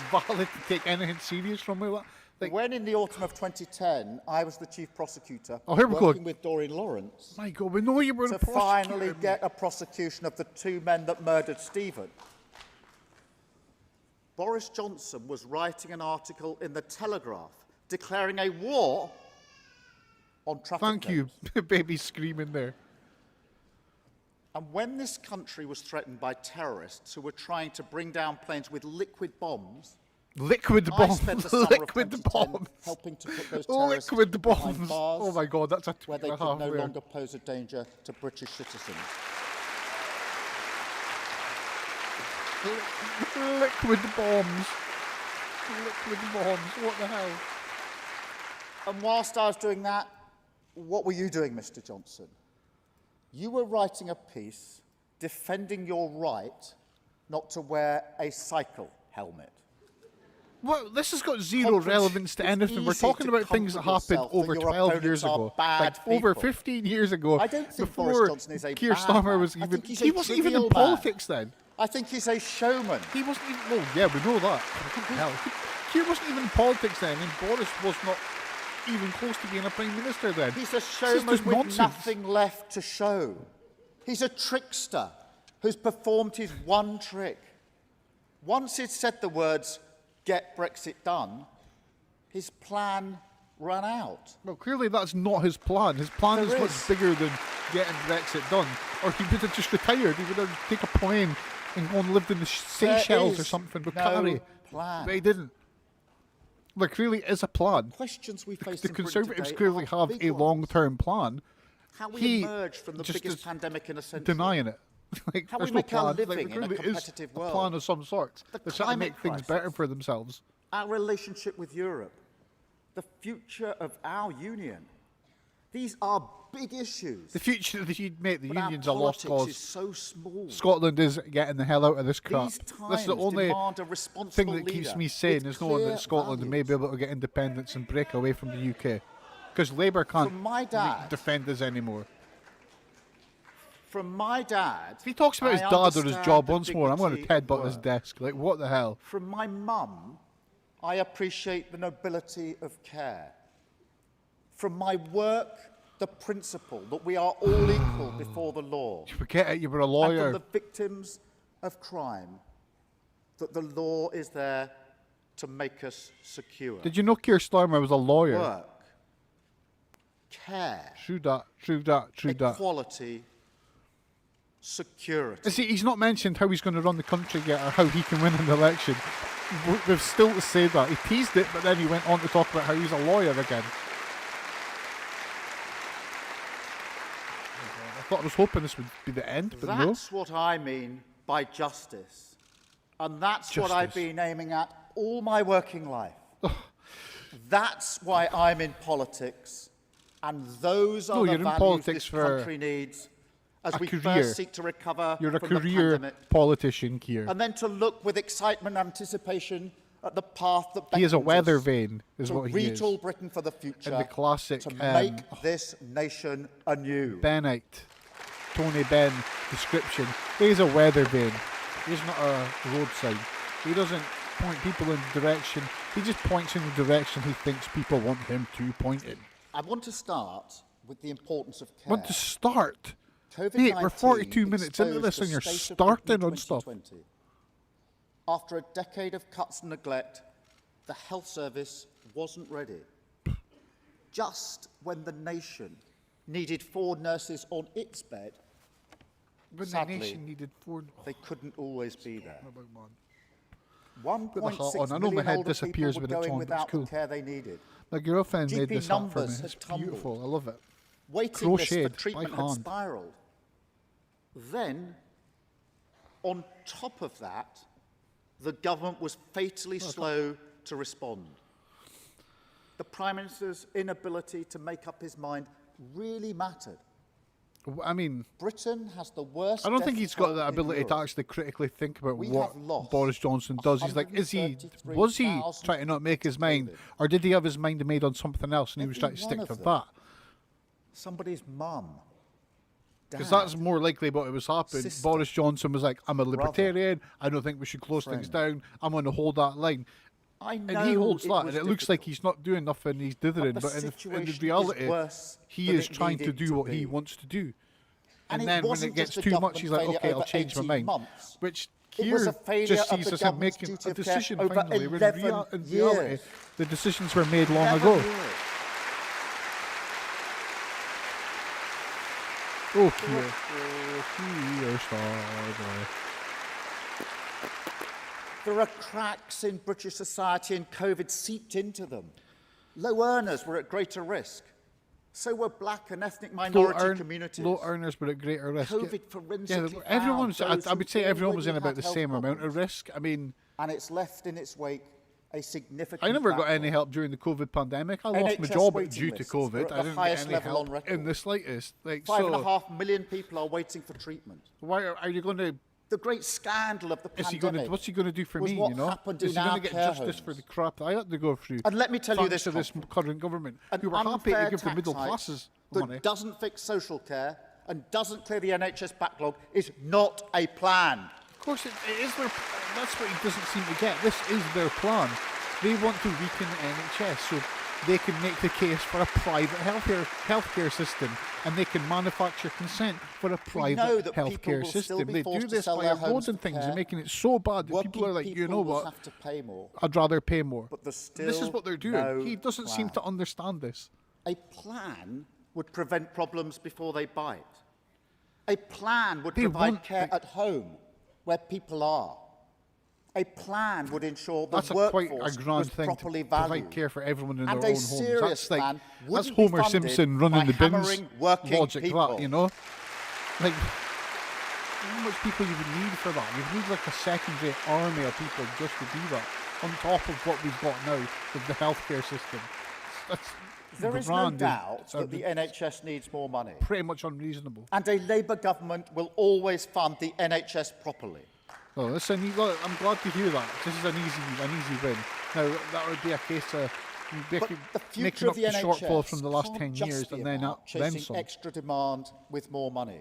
valid to take anything serious from it. Like, When in the autumn of 2010, I was the chief prosecutor Oh, here we go. working with Doreen Lawrence my God, we know you were to a prosecutor. finally get a prosecution of the two men that murdered Stephen. Boris Johnson was writing an article in The Telegraph declaring a war on traffic Thank you, cones. baby screaming there. And when this country was threatened by terrorists who were trying to bring down planes with liquid bombs, Liquid I bombs. spent the summer of Liquid 2010 bombs. helping to put those terrorists Liquid behind bombs. bars Oh my God, that's a where tweet they and a could half no there. longer pose a danger to British citizens. Liquid bombs. Liquid bombs. What the hell? And whilst I was doing that, what were you doing, Mr. Johnson? You were writing a piece defending your right not to wear a cycle helmet. Well, this has got zero Conference, relevance to it's anything. We're easy talking to about things that comfort happened yourself that over your 12 years opponents are ago. bad Like over people. 15 years ago. I don't think before Boris Johnson is a Keir bad Starmer man. was I even... think he's He a wasn't even in trivial man. politics then. I think he's a showman. He wasn't even... Well, yeah, we know that. Hell, Keir wasn't even in politics then, and Boris was not even close to being a Prime Minister then. He's a This is showman just with nonsense. nothing left to show. He's a trickster who's performed his one trick. Once he'd said the words, "Get Brexit done," his plan ran out. Well, clearly that's not his plan. His plan There is much is. bigger than getting Brexit done. Or he would have just retired. He would have taken a plane and gone and lived in the Seychelles or is something with no Carrie. plan. But he didn't. There clearly is a plan. Questions we face The in Britain Conservatives today clearly are have big a ones. long-term plan. How we He emerge from the just biggest is pandemic in a century. Denying it. Like, How there's we no make our plan. living there in a clearly competitive is a world. plan of some sort. The They're trying to make climate things better crisis. for themselves. Our relationship with Europe, the future of our union. These are big issues. The future of the mate, the but our union's a lost politics is cause. so small. Scotland is getting the hell out of this crap. These That's times the only demand a responsible thing that keeps leader me sane with is knowing clear that Scotland may be values. able to get independence and break away from the UK. Because Labour can't From my dad- defend us anymore. From my dad, If he talks about his I dad or his understand job the once more, I'm going to dignity of headbutt his work. desk. Like, what the hell? From my mum, I appreciate the nobility of care. From my work, the principle that we are all equal before the law. Forget it, you were a And lawyer. from the victims of crime, that the law is there to make us secure. Did you know Keir Starmer was a lawyer? Work, care, True that, true that, true that. equality, security. You see, he's not mentioned how he's going to run the country yet or how he can win an election. We've still to say that. He teased it, but then he went on to talk about how he's a lawyer again. I thought I was hoping this would be the end, but no. That's what I mean by justice. And that's what I've been aiming at all my working life. That's why I'm in politics. And those are the values this country needs as we first seek to recover from the pandemic. You're a career politician, Keir. And then to look with excitement and anticipation at the path that he is a weather vane, is what he is. To retool Britain for the future. And the classic... to make this nation anew. Benite, Tony Benn description. He's a weather vane. He's not a road sign. He doesn't point people in the direction. He just points in the direction he thinks people want him to point in. I want to start with the importance of care. Want to start? Mate, we're 42 minutes into this and you're starting on stuff. After a decade of cuts and neglect, the health service wasn't ready. Just when the nation needed 4 nurses on its bed, sadly, the nation needed 4... they couldn't always be there. 1.6 million older people were going without the care they needed. My girlfriend made GP this up for me. numbers It's had tumbled. beautiful. I love it. Waiting lists for treatment had spiralled. Then, on top of that, the government was fatally slow to respond. The Prime Minister's inability to make up his mind really mattered. I mean, Britain has the worst. I don't think he's got that ability to actually critically think about what Boris Johnson does. He's like, was he trying to not make his mind, or did he have his mind made on something else and he was trying to stick to that? Somebody's mum. Because that's more likely what was happening. Boris Johnson was like, I'm a libertarian, I don't think we should close things down, I'm going to hold that line. And he holds that, and it looks like he's not doing nothing, he's dithering, but in reality, he is trying to do what he wants to do. And then when it gets too much, he's like, okay, I'll change my mind. Which Keir just sees as him making a decision finally, when in reality, the decisions were made long ago. Oh, Keir. Keir Starmer. There are cracks in British society and COVID seeped into them. Low earners were at greater risk. So were black and ethnic minority communities. Low earners were at greater risk. COVID forensically I would say everyone was in about the same amount of risk. I mean... And it's left in its wake a significant... I never got any help during the COVID pandemic. I lost my job due to COVID. I didn't get any help in the slightest. Like, 5.5 million people are waiting for treatment. Why are you going to... The great scandal of the pandemic. What's he going to do for me, you know? Is he going to get justice for the crap that I had to go through? And let me tell you this, to this current government, who were happy to give the middle classes money. That doesn't fix social care and doesn't clear the NHS backlog is not a plan. Of course, it is their... That's what he doesn't seem to get. This is their plan. They want to weaken the NHS so they can make the case for a private healthcare system, and they can manufacture consent for a private healthcare system. They do this by eroding things and making it so bad that people are like, you know what, have to pay more. I'd rather pay more. But this is what they're doing. He doesn't seem to understand this. A plan would prevent problems before they bite. A plan would provide care at home where people are. A plan would ensure the workforce was properly valued. Provide care for everyone in their own homes. That's like Homer Simpson running the bins logic, people. that, you know? Like, how much people you would need for that? You'd need like a secondary army of people just to do that, on top of what we've got now with the healthcare system. There is no doubt that the NHS needs more money. Pretty much unreasonable. And a Labour government will always fund the NHS properly. Oh, listen, I'm glad to hear that. This is an easy win. Now, that would be a case of making up the shortfall from the last 10 years and then some. Extra demand with more money.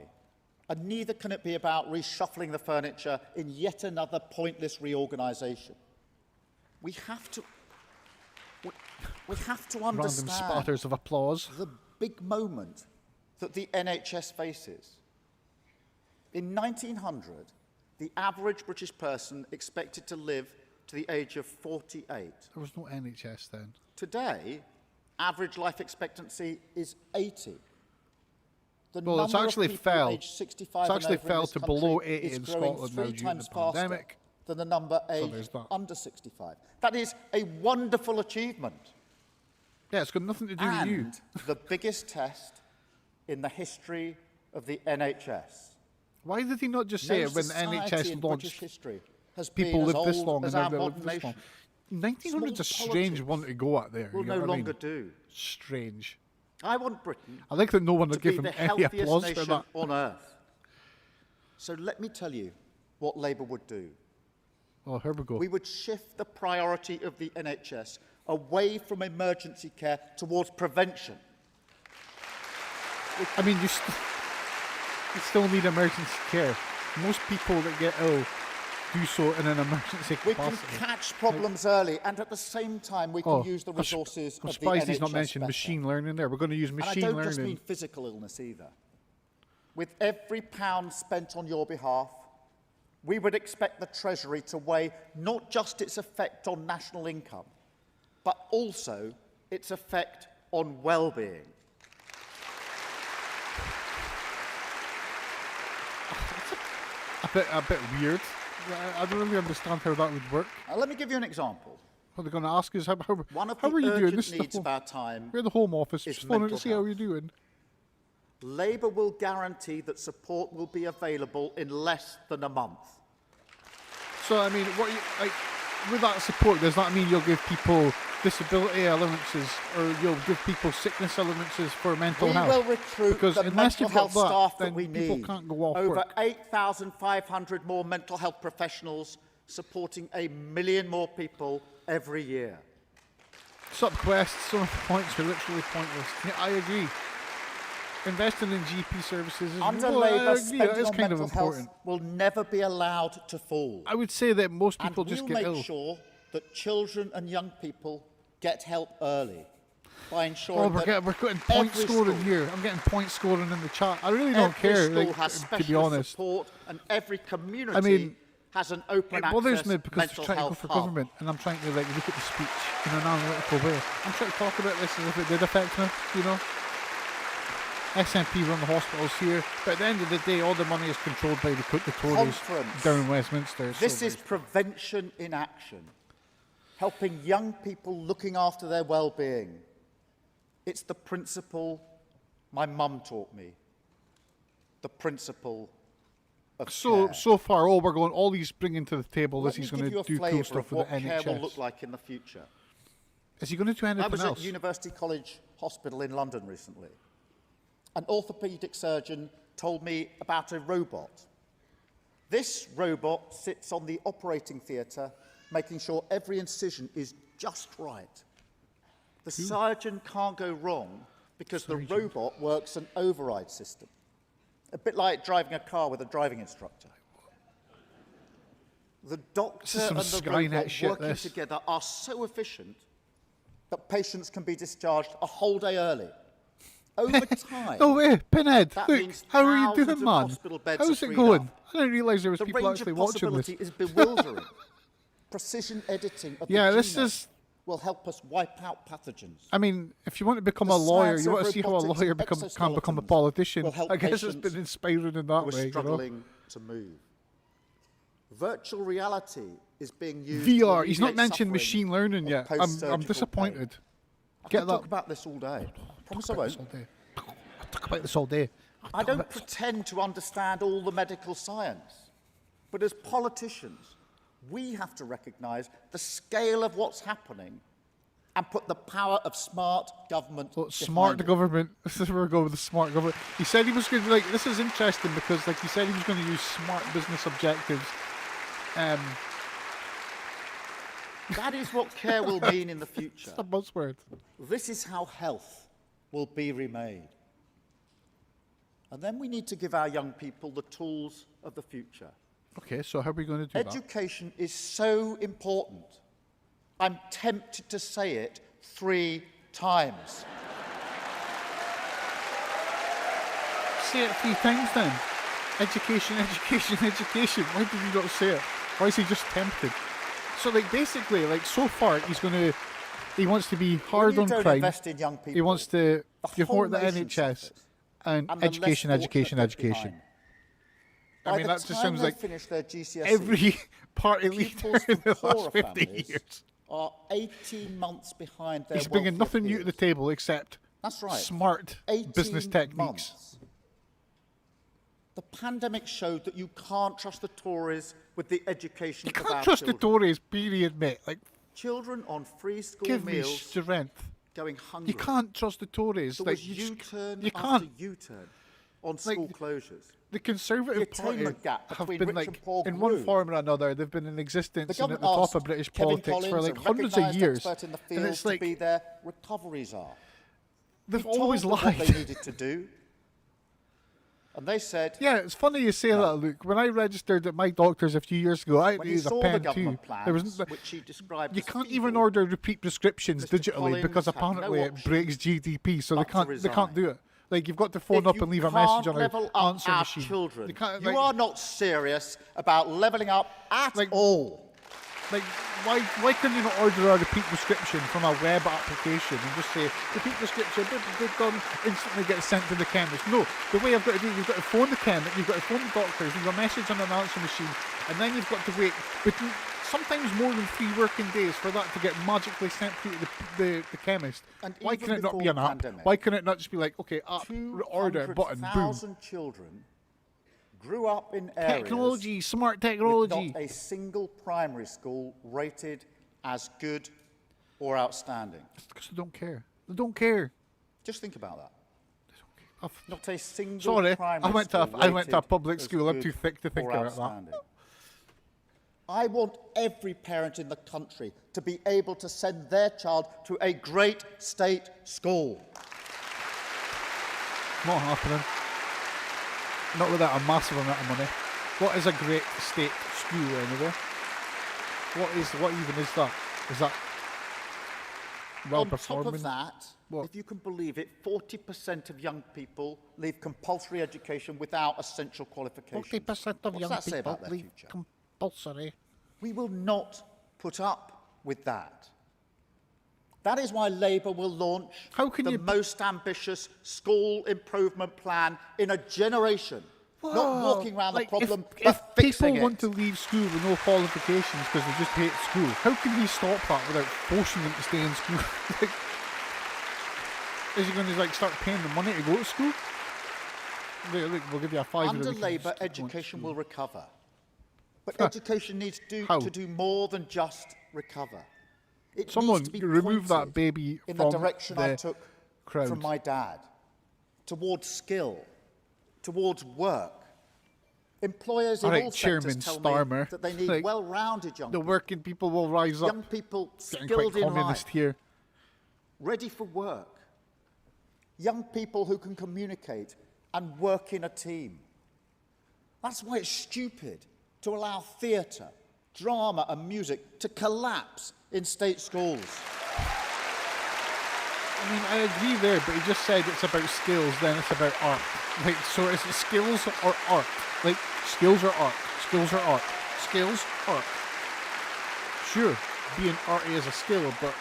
And neither can it be about reshuffling the furniture in yet another pointless reorganisation. We have to understand random spatters of applause. The big moment that the NHS faces. In 1900, the average British person expected to live to the age of 48. There was no NHS then. Today, average life expectancy is 80. Well, it's actually fell. It's actually fell to below 80 in Scotland now due to the pandemic. Than the number aged under 65. That is a wonderful achievement. Yeah, it's got nothing to do with you. And the biggest test in the history of the NHS. Why did he not just say it when the NHS launched? History has people been as live this old long as and our they've modern lived this long. nation. 1900's a Small strange politics one to go at there. will you know no what I longer mean? do. Strange. I want Britain I like that no one to would be give him the any healthiest applause for nation that. on earth. So let me tell you what Labour would do. Oh, here we go. We would shift the priority of the NHS away from emergency care towards prevention. I mean, you still need emergency care. Most people that get ill do so in an emergency We can capacity. catch problems early, and at the same time, we can use the resources I'm of the surprised NHS he's not mentioned better. machine learning there. We're going to use And I machine don't learning. just mean physical illness either. With every pound spent on your behalf, we would expect the Treasury to weigh not just its effect on national income, but also its effect on well-being. a bit weird. I don't really understand how that would work. Let me give you an example. What they're going to ask is, how One of are the you doing? urgent This is needs the of our time we're the Home Office. is Just wanted to mental see how health. you're doing. Labour will guarantee that support will be available in less than a month. So, I mean, with that support, does that mean you'll give people disability allowances or you'll give people sickness allowances for mental We health? will recruit Because the unless mental you've got health staff then that we people need. can't go off Over work. 8,500 more mental health professionals supporting 1 million more people every year. Sup, Quest, some of the points are literally pointless. Yeah, I agree. Investing in GP services is Under well, I Labour, agree, that spending is on kind of mental health important. will never be allowed to fall. I would say that most people And just we'll get make ill. sure that children and young people get help early by Oh, ensuring we're that getting point every scoring school- here. I'm getting point scoring in the chat. I really don't every care, school like, has to be specialist honest. support, and every community I mean, has an open It bothers access me because mental they're trying to go health for hub. government and I'm trying to like look at the speech in an analytical way. I'm trying to talk about this as if it did affect me, you know. SNP run the hospitals here, but at the end of the day, all the money is controlled by the Tories Conference. down in Westminster. This so is prevention in action, helping young people looking after their well-being. It's the principle my mum taught me, the principle of care. so far, all he's bringing to the table Let is me he's give going you to a do cool flavour stuff of with what the care will NHS. look like in the future. Is he going to do I anything was else? at University College Hospital in London recently. An orthopaedic surgeon told me about a robot. This robot sits on the operating theatre, making sure every incision is just right. The surgeon can't go wrong because the robot works an override system. A bit like driving a car with a driving instructor. The doctor some and the Skynet robot shit, working this. together are so efficient that patients can be discharged a whole day early. Over time, No way, Pinhead. that Look, means how are you thousands doing, of man? hospital beds How's are it freed going? up. I didn't realise there was the people range actually of watching this. possibility is bewildering. Precision editing of the Yeah, this genome is. will help us wipe out pathogens. I mean, if you want to become The a lawyer, science you of want to see how a robotics lawyer and can become a exoskeletons politician. will help I guess it's patients been inspiring in that who are way. You know? struggling to move. Virtual reality is being used VR. to He's not alleviate mentioned suffering machine learning of yet. I'm post-surgical disappointed. pain. I Get can that. talk about this all day. I promise I won't. I'll talk about this all day. I don't pretend to understand all the medical science, but as politicians, we have to recognise the scale of what's happening and put the power of smart government Smart behind it. government. This is where we're going with the smart government. He said he was going to this is interesting because he said he was going to use smart business objectives. That is what care will mean in the future. It's a buzzword. This is how health will be remade. And then we need to give our young people the tools of the future. Okay, so how are we going to do that? Education is so important. I'm tempted to say it 3 times. Say it 3 times then. Education, education, education. Why did you not say it? Why is he just tempted? So basically, so far he wants to be hard When on you don't crime. invest in young people, He wants to the give whole more to the nation NHS suffers, and and the education, less education, fortunate education. behind. I By mean, the that just time sounds they like finish their GCSE, every party leader pupils in from the last poorer 50 families years. are 18 months behind their He's bringing wealthier nothing new to the peers. table except That's right. smart 18 business techniques. months. The pandemic showed that you can't trust the Tories with the education You of our can't trust the children. Tories, period, mate. Like, Children on free school give me meals strength. going hungry. You can't trust the Tories. There Like, was you just- U-turn you after can't. U-turn on school closures. The Conservative The Party attainment gap have between been rich like, and poor in one grew. form or another, they've been in The existence and at government the top asked of British Kevin politics Collins, for like a hundreds of recognised years. expert in the And field, it's like, to be their recovery czar. they've He always told them what they lied. needed to do, and they said, Yeah, it's funny you say that, Luke. When I registered at my doctor's a few years ago, I when needed he a saw the pen too. government There was plans, which he described you as can't feeble, even order repeat prescriptions Mr. digitally Collins because had no apparently it option breaks GDP, so they but to can't resign. do it. Like, you've got to phone if up you and leave a can't message on level an up answer our machine. children, You can't, you like, are not serious about levelling up at Like- all. Like, why couldn't you not order a repeat prescription from a web application and just say, repeat prescription, done, instantly get sent to the chemist? No, the way I've got to do it, you've got to phone the chemist, you've got to phone the doctors, leave a message on an answer machine, and then you've got to wait between, sometimes more than 3 working days for that to get magically sent through to the chemist. And Why even can it not be before an the app? pandemic, Why can it not just be like, okay, app, order, button, boom. 200,000 children grew up in areas Technology, smart with technology. not a single primary school rated as good or outstanding. Because they don't care. They don't care. Just think about that. I've- Not a single Sorry, primary I went to school a public rated school. as I'm too good thick to think or about that. outstanding. I want every parent in the country to be able to send their child to a great state school. Not happening. Not without a massive amount of money. What is a great state school anyway? What even is that? Is that well On top performing? of that, What? if you can believe it, 40% of young people leave compulsory education without essential qualifications. 40% of What young does that say people about their leave future? compulsory. We will not put up with that. That is why Labour will launch How can the you- most ambitious school improvement plan in a generation. Not Whoa. walking around Like, the problem, if but fixing people it. want to leave school with no qualifications because they just hate school, how can he stop that without forcing them to stay in school? Like, is he going to like start paying the money to go to school? Look, we'll give you a £5. Under Labour, education will recover. But education needs How? to do more than just recover. It Someone needs to be remove that pointed baby in from the direction I the took crowd. from my dad, towards skill, towards work. Employers All in right, all Chairman sectors tell Starmer, me that they need like, well-rounded young The people, working people will rise up. young people Getting quite skilled in communist life, here. ready for work, young people who can communicate and work in a team. That's why it's stupid to allow theatre, drama and music to collapse in state schools. I mean, I agree there, but he just said it's about skills, then it's about art. Like, so is it skills or art? Like, skills or art? Skills or art? Skills, art. Sure, being arty is a skill, but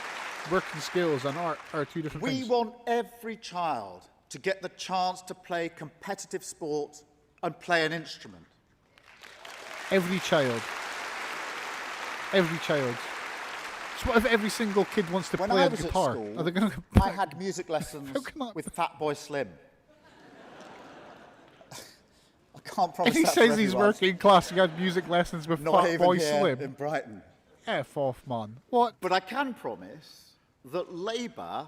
working skills and art are two different We things. want every child to get the chance to play competitive sport and play an instrument. Every child. Every child. So what if every single kid wants to When play I a was at guitar? school, Are they going to I had music lessons How can that- with Fatboy Slim. I can't promise If he that says for he's everyone. working class, he had music lessons with Not Fat even Boy here Slim. in Brighton. F off, man. What? But I can promise that Labour,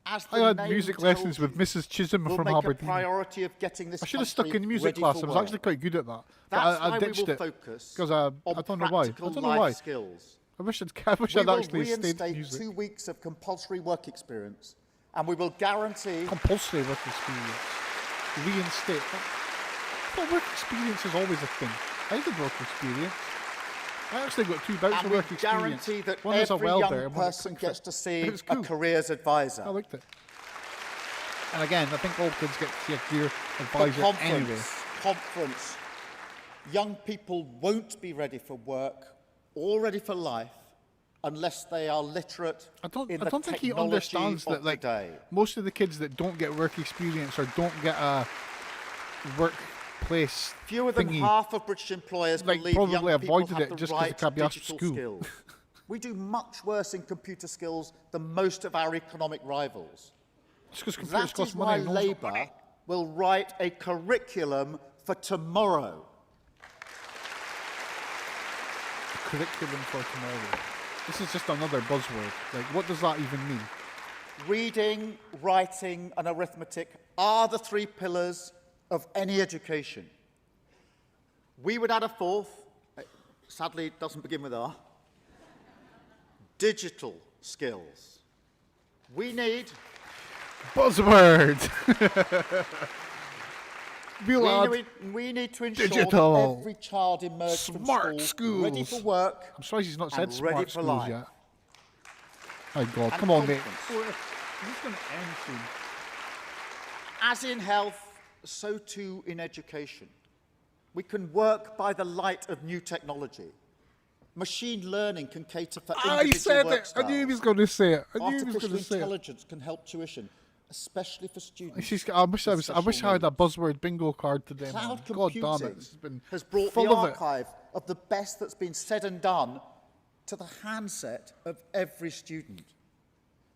as the I had name music told lessons with you, Mrs. Chisholm will from make Aberdeen. a priority of getting this I should have country stuck in music ready class. for I was work. actually quite good at that. But That's I why ditched we will it focus because I on don't know why. I practical don't know life why. skills. I wish I'd We will actually stayed reinstate music. 2 weeks of compulsory work experience, and we will guarantee Compulsory work experience. Reinstate. But work experience is always a thing. I did work experience. I actually got 2 bouts and of we work experience. guarantee that One was a every welder young and one was a person cook gets fit. to see It was a cool. careers advisor. I liked it. And again, I think all kids get to see a career But advisor anyway. conference. Young people won't be ready for work or ready for life unless they are literate I don't in the think he technology understands of that, like, today. most of the kids that don't get work experience or don't get a workplace Fewer than thingy, half of British employers like, believe probably young people avoided have it the just 'cause they right can't be asked to digital school. skills. We do much worse in computer skills than most of our economic rivals. just because computers That cost is why money. and no one's got Labour money. will write a curriculum for tomorrow. curriculum for tomorrow. This is just another buzzword. Like, what does that even mean? Reading, writing, and arithmetic are the three pillars of any education. We would add a fourth. Sadly, it doesn't begin with R. Digital skills. We need... Buzzword! We need to ensure digital. that every child emerges from Smart school schools. ready for work. I'm surprised he's not said and ready smart for schools life. yet. My God, And come on, mate. conference. I'm just going to end soon. As in health, so too in education. We can work by the light of new technology. Machine learning can cater for He individual said work it. I styles. knew he was going to say it. I knew he was Artificial going to say it. intelligence can help tuition, especially for students. I wish I had a needs. buzzword bingo card today. Cloud Man. God computing damn it. This has been has brought full the of it. archive of the best that's been said and done to the handset of every student.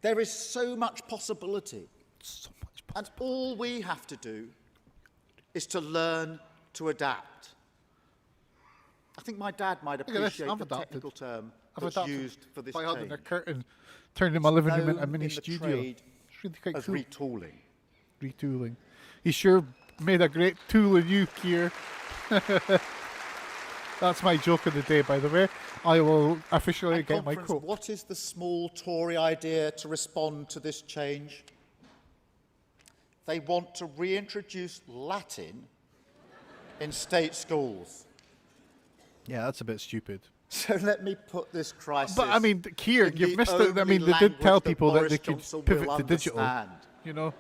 There is so much possibility. So much And all we have to do is to learn to adapt. I think my dad might at this, appreciate I've the adapted. technical term I've that's adapted used for this by having a change. curtain turned in my living room into a Known mini in the studio. trade It's really quite as cool. retooling. Retooling. He sure made a great tool of you, Keir. That's my joke of the day, by the way. I will officially And get my conference, quote. what is the small Tory idea to respond to this change? They want to reintroduce Latin in state schools. Yeah, that's a bit stupid. So let me put this crisis. But I mean, Keir, in you've the missed it. I only mean, they did tell language that people that Boris they could Johnson pivot will to digital. understand. You know?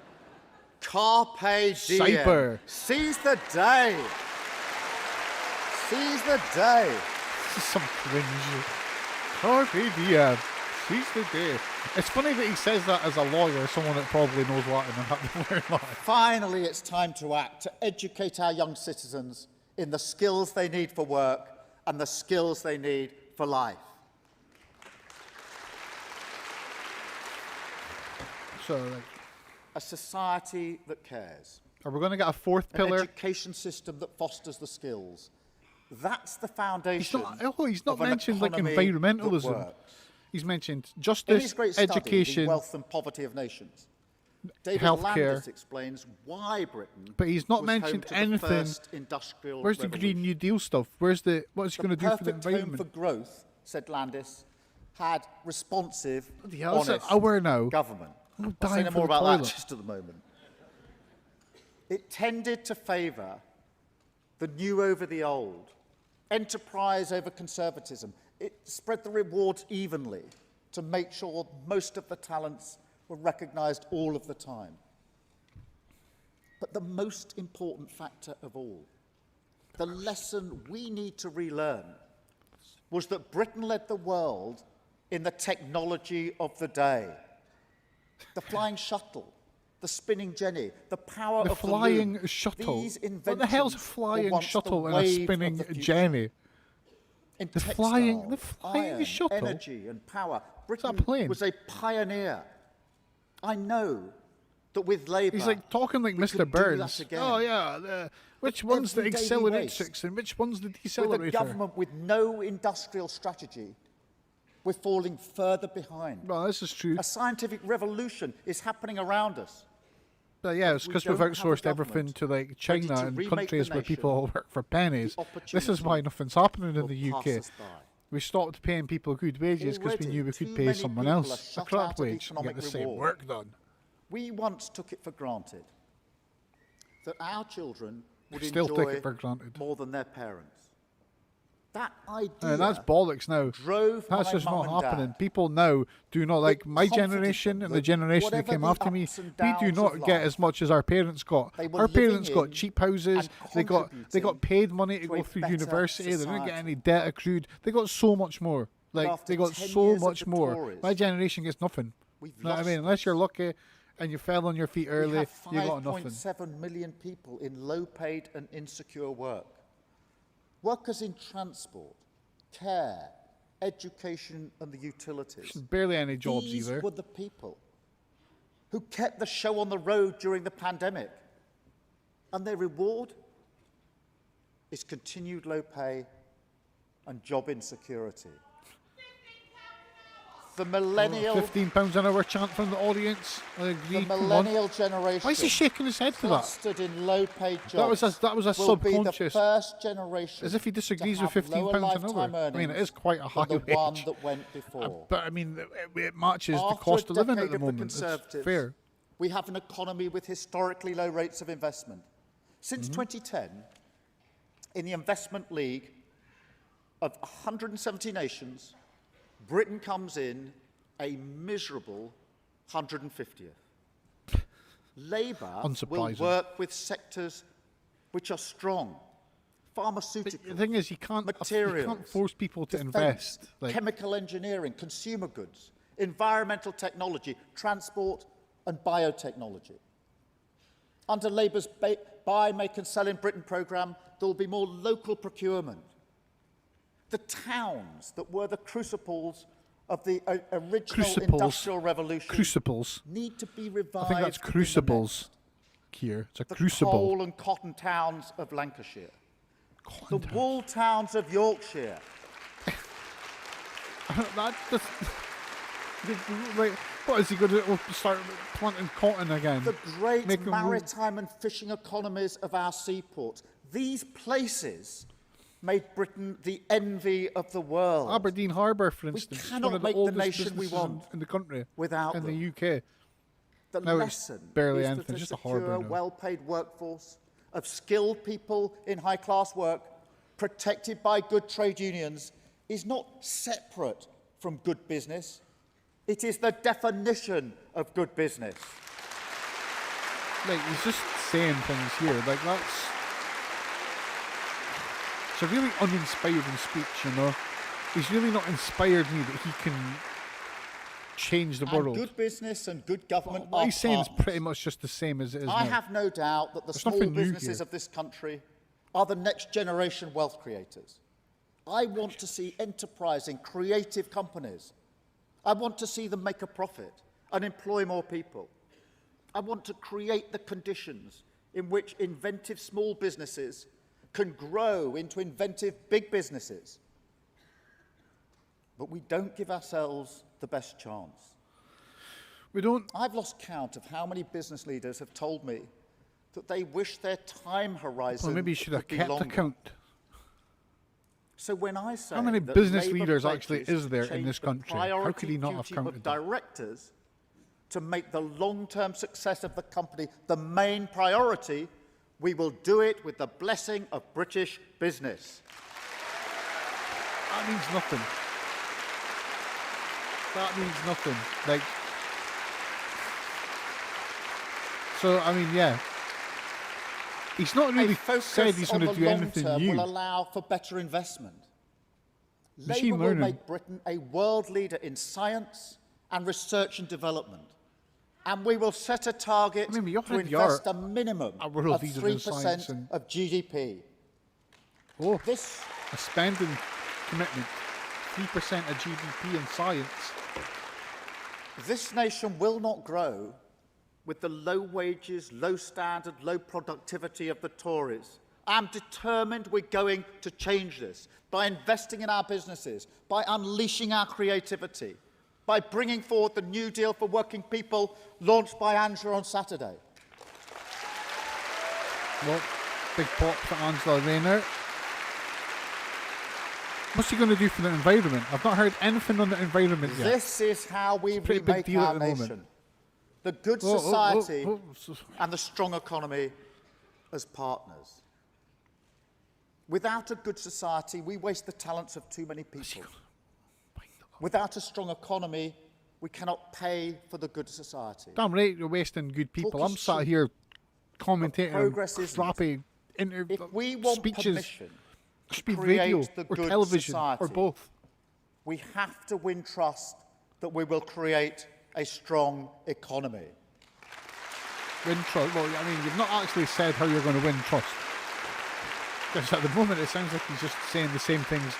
Carpe diem. Cyber. Seize the day. Seize the day. This is some cringe. Carpe diem. Seize the day. It's funny that he says that as a lawyer, someone that probably knows Latin and had to learn Latin. Finally, it's time to act, to educate our young citizens in the skills they need for work and the skills they need for life. So, like, A society that cares. are we going to get a fourth An pillar? education system that fosters the skills. That's the foundation. He's not of an mentioned like economy that environmentalism. works. He's mentioned In his justice, great study, education, The Wealth and Poverty of Nations, David healthcare. Landis explains why Britain But he's not was home mentioned to the anything. first industrial Where's the revolution. Green New Deal stuff? What's he going to do for the perfect home environment? for growth, said Landis, had responsive, Bloody hell, it's an honest hour now. government. I'm I'll say dying no for more the about that toilet. just at the moment. It tended to favour the new over the old, enterprise over conservatism. It spread the rewards evenly to make sure most of the talents were recognised all of the time. But the most important factor of all, the lesson we need to relearn, was that Britain led the world in the technology of the day. The flying shuttle, the spinning jenny, the power The of flying the loom. shuttle. These What the hell's a inventions were flying once the shuttle and a wave of spinning the future. jenny? In The textiles, flying iron, shuttle? energy and power. that a Britain plane? was a pioneer. I know that with Labour, He's like talking like we Mr. could do Burns. that again. Oh yeah, which one's the everyday acceleratrix waste. and which one's the with a decelerator? government with no industrial strategy, we're falling further behind. Well, this is true. A scientific revolution is happening around us. But yeah, it's we because we've don't have a outsourced everything government to like ready China to and remake countries the where people nation. work for pennies. The This is why opportunity nothing's happening in will the pass UK. us by. We stopped paying people good wages because we Already, knew we too could pay many someone people are else a shut crap out of wage and get economic the same reward. work done. We once took it for granted that our children would Still take enjoy it for granted. more than their parents. That idea And that's bollocks now. drove That's my just mum not and happening. dad. People now do not like my confident generation them and the that generation that whatever came the after me. ups and We do downs not of get life, as much as our parents got. they were Our living parents got in cheap houses. and They got contributing paid money to to go a through better university. They didn't get society. any debt accrued. They got so much more. Like after they got 10 so years of much the more. Tories, My generation gets nothing. we've Know what I lost mean? Unless this. you're lucky and you fell on your feet early, We have you got nothing. 5.7 million people in low-paid and insecure work. Workers in transport, care, education and the utilities. Barely any jobs These either. were the people who kept the show on the road during the pandemic. And their reward is continued low pay and job insecurity. The millennial... £15 an hour chant from the audience. I agree. The Come on. millennial generation... Why is he shaking his head to that? ...clustered in low-paid jobs That was a will be the subconscious... first generation As if he disagrees to with have £15 lower an lifetime hour. I mean, it is quite a high than the one wage. that went before. But I mean, it matches the After cost a of living decade at the of the moment. It's Conservatives, fair. we have an economy with historically low rates of investment. Since 2010, in the Investment League of 170 nations, Britain comes in a miserable 150th. Labour will Unsurprising. work with sectors which are strong. Pharmaceuticals, The thing is, you can't materials, force people to defence, invest. Like, chemical engineering, consumer goods, environmental technology, transport and biotechnology. Under Labour's Buy, Make and Sell in Britain programme, there will be more local procurement. The towns that were the crucibles of the original industrial revolution need to be revived. I think that's crucibles, Keir. It's a The crucible. coal and cotton towns of Lancashire. The wool towns of Yorkshire. Like, what is he going to start planting cotton again? The great Make 'em maritime and fishing economies of our seaports. These places made Britain the envy of the world. Aberdeen Harbour, for instance, is cannot one of the make the oldest nation we businesses want in the country, without in them. the UK. The No, it's lesson barely is anything, that a just a secure, harbour now. well-paid workforce of skilled people in high-class work, protected by good trade unions, is not separate from good business. It is the definition of good business. Like, he's just saying things here. Like, it's a really uninspiring speech, you know. He's really not inspired me that he can change the And world. good business and good government What are he's saying is partners. pretty much just the same as it is I now. have no doubt that the There's small nothing new businesses here. of this country are the next generation wealth creators. I want to see enterprising, creative companies. I want to see them make a profit and employ more people. I want to create the conditions in which inventive small businesses can grow into inventive big businesses. But we don't give ourselves the best chance. We don't. I've lost count of how many business leaders have told me that they wish their time horizon Well, maybe you should have could be kept longer. account. So when I say How many that business Labour leaders pledges actually to is there in change this the country? How priority could he not have duty counted of that? directors to make the long-term success of the company the main priority, we will do it with the blessing of British business. That means nothing. That means nothing. Like, so I mean, yeah. He's not really A focus said he's on going to the do long anything term new. will allow for better investment. Machine Labour will learning. make Britain a world leader in science and research and development. And we will set a target I mean, we to already invest are a minimum a world of leader in science 3% and- of GDP. Oh, This a spending commitment. 3% of GDP in science. This nation will not grow with the low wages, low standard, low productivity of the Tories. I'm determined we're going to change this by investing in our businesses, by unleashing our creativity, by bringing forward the New Deal for working people launched by Angela on Saturday. Well, big pop for Angela Rayner. What's he going to do for the environment? I've not heard anything on the environment yet. This is how we It's a pretty big remake deal our at the moment. nation. The good Whoa, whoa, whoa, society whoa. and the strong economy as partners. Without a good society, we waste the talents of too many people. Without a strong economy, we cannot pay for the good society. Damn right, you're wasting good people. Talk I'm is sat cheap, here commentating on progress isn't. crappy If we want speeches, permission to speed create radio the or good television society, or both. we have to win trust that we will create a strong economy. Win trust. Well, I mean, you've not actually said how you're going to win trust. Because at the moment, it sounds like he's just saying the same things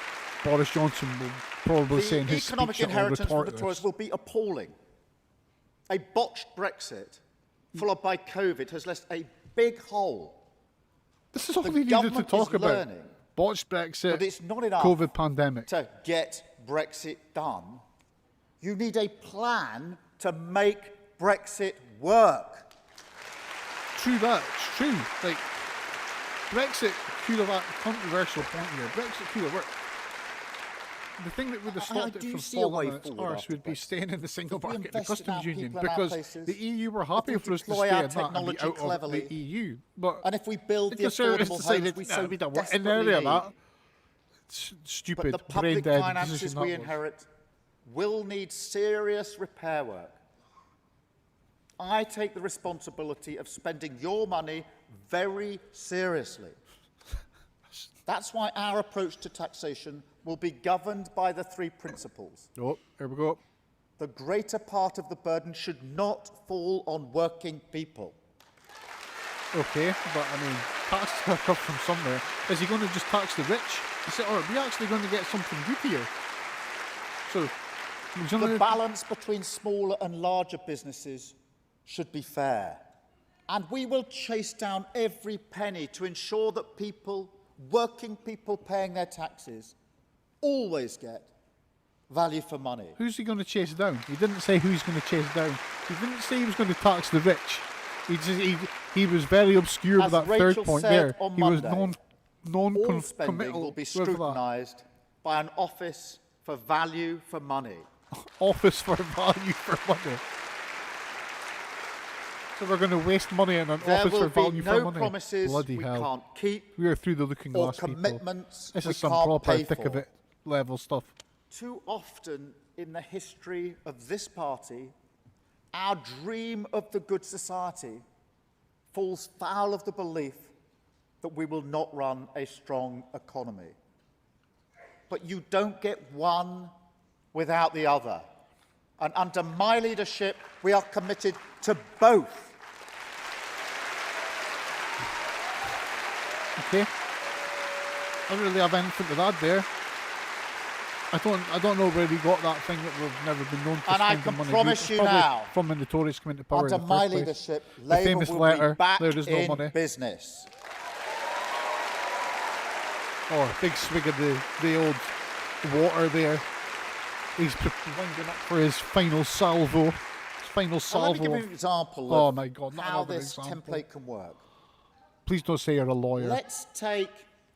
Boris Johnson will probably say in The his economic speech. That will inheritance from retort the Tories this. will be appalling. A botched Brexit, followed by COVID, has left a big hole. This is all The we needed to government talk is about. learning botched Brexit, But it's not enough COVID pandemic. to get Brexit done. You need a plan to make Brexit work. True that, it's true. Like, Brexit could have a controversial point here. Brexit could have worked. The thing that would have stopped it do from see a way falling on its forward arse after would be Brexit. staying in the single If we market, the invest in customs our union, people and our because places, the EU were happy we for us to deploy stay our in that and be technology out of cleverly, the EU. But and if we build the the Conservatives affordable decided, homes we "No, so we don't want in desperately area of need." that. But Stupid, the public brain-dead finances decision we that was. inherit will need serious repair work. I take the responsibility of spending your money very seriously. That's why our approach to taxation will be governed by the three principles. Oh, here we go. The greater part of the burden should not fall on working people. Okay, but I mean, taxes have come from somewhere. Is he going to just tax the rich? Or are we actually going to get something good here? So, he's The gonna- balance between smaller and larger businesses should be fair. And we will chase down every penny to ensure that people, working people paying their taxes, always get value for money. who's he going to chase down? He didn't say who he's going to chase down. He didn't say he was going to tax the rich. He was very obscure As with that Rachel third point said there. on He was Monday, All spending non-committal will be with that. scrutinised by an Office for Value for Money. Office for value for money. So we're going to waste money in an There office will for value be for no money. promises Bloody we hell. can't keep We are through the looking or glass, people. commitments This we is some can't proper pay thick of for. it level stuff. Too often in the history of this party, our dream of the good society falls foul of the belief that we will not run a strong economy. But you don't get one without the other. And under my leadership, we are committed to both. Okay. I don't really have anything to add there. I don't know where he got that thing that we've never been known for And I spending can money. promise It's you probably now, from when the Tories came into power Under in the my first place. leadership, The Labour famous will letter, be back there is no in money. business. Oh, a big swig of the old water there. He's winding up for his final salvo. His final Well, salvo. let me give you an example Oh of my God, not how another this example. template can work. Please don't say you're a lawyer. Let's take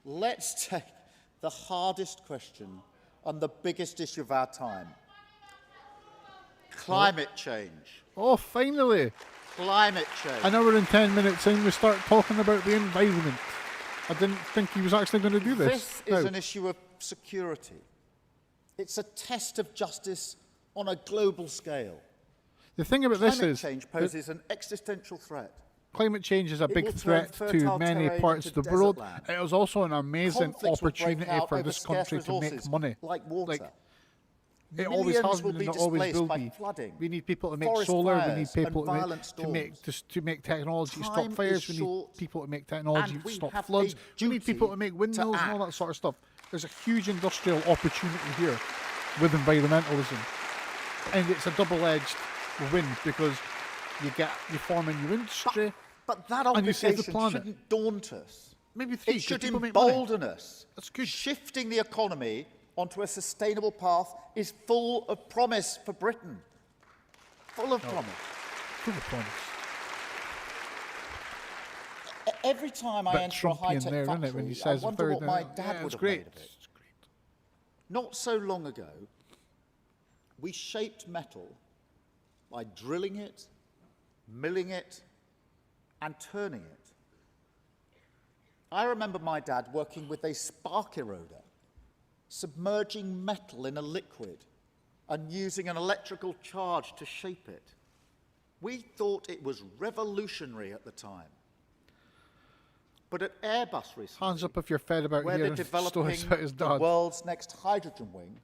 the hardest question and the biggest issue of our time. Climate change. Oh, finally. Climate change. An hour and 10 minutes in, we start talking about the environment. I didn't think he was actually going to do this. This is No. an issue of security. It's a test of justice on a global scale. The thing about this Climate is change that poses an existential threat. climate change is a It big will turn threat to fertile many terrain parts into of the desert world. land. It is also an amazing Conflicts will break opportunity out for over this scarce country to make resources money. like water. It always Millions has will been be and it always displaced will by be. flooding, We need people to make forest solar. We fires need people and violent storms. to make technology to stop Time fires. is We need short, people to make technology and to we stop have floods. a We need people duty to make to windmills and all that act. sort of stuff. There's a huge industrial opportunity here with environmentalism, and it's a double-edged win because you form a new industry. But that And you save the obligation planet. shouldn't daunt us. Maybe three. It 'cause should people make money. embolden us. That's good. Shifting the economy onto a sustainable path is full of promise for Britain. Full of promise. Full of promise. Every time I Bit enter a Trumpian high-tech there, isn't it, when he factory, I says a wonder third what my there. dad Yeah, would it's have great. made of it. It's great. Not so long ago, we shaped metal by drilling it, milling it, and turning it. I remember my dad working with a spark eroder, submerging metal in a liquid and using an electrical charge to shape it. We thought it was revolutionary at the time. But at Airbus recently, Hands up if you're fed about where they're hearing developing stories about his the dad. world's next hydrogen wing,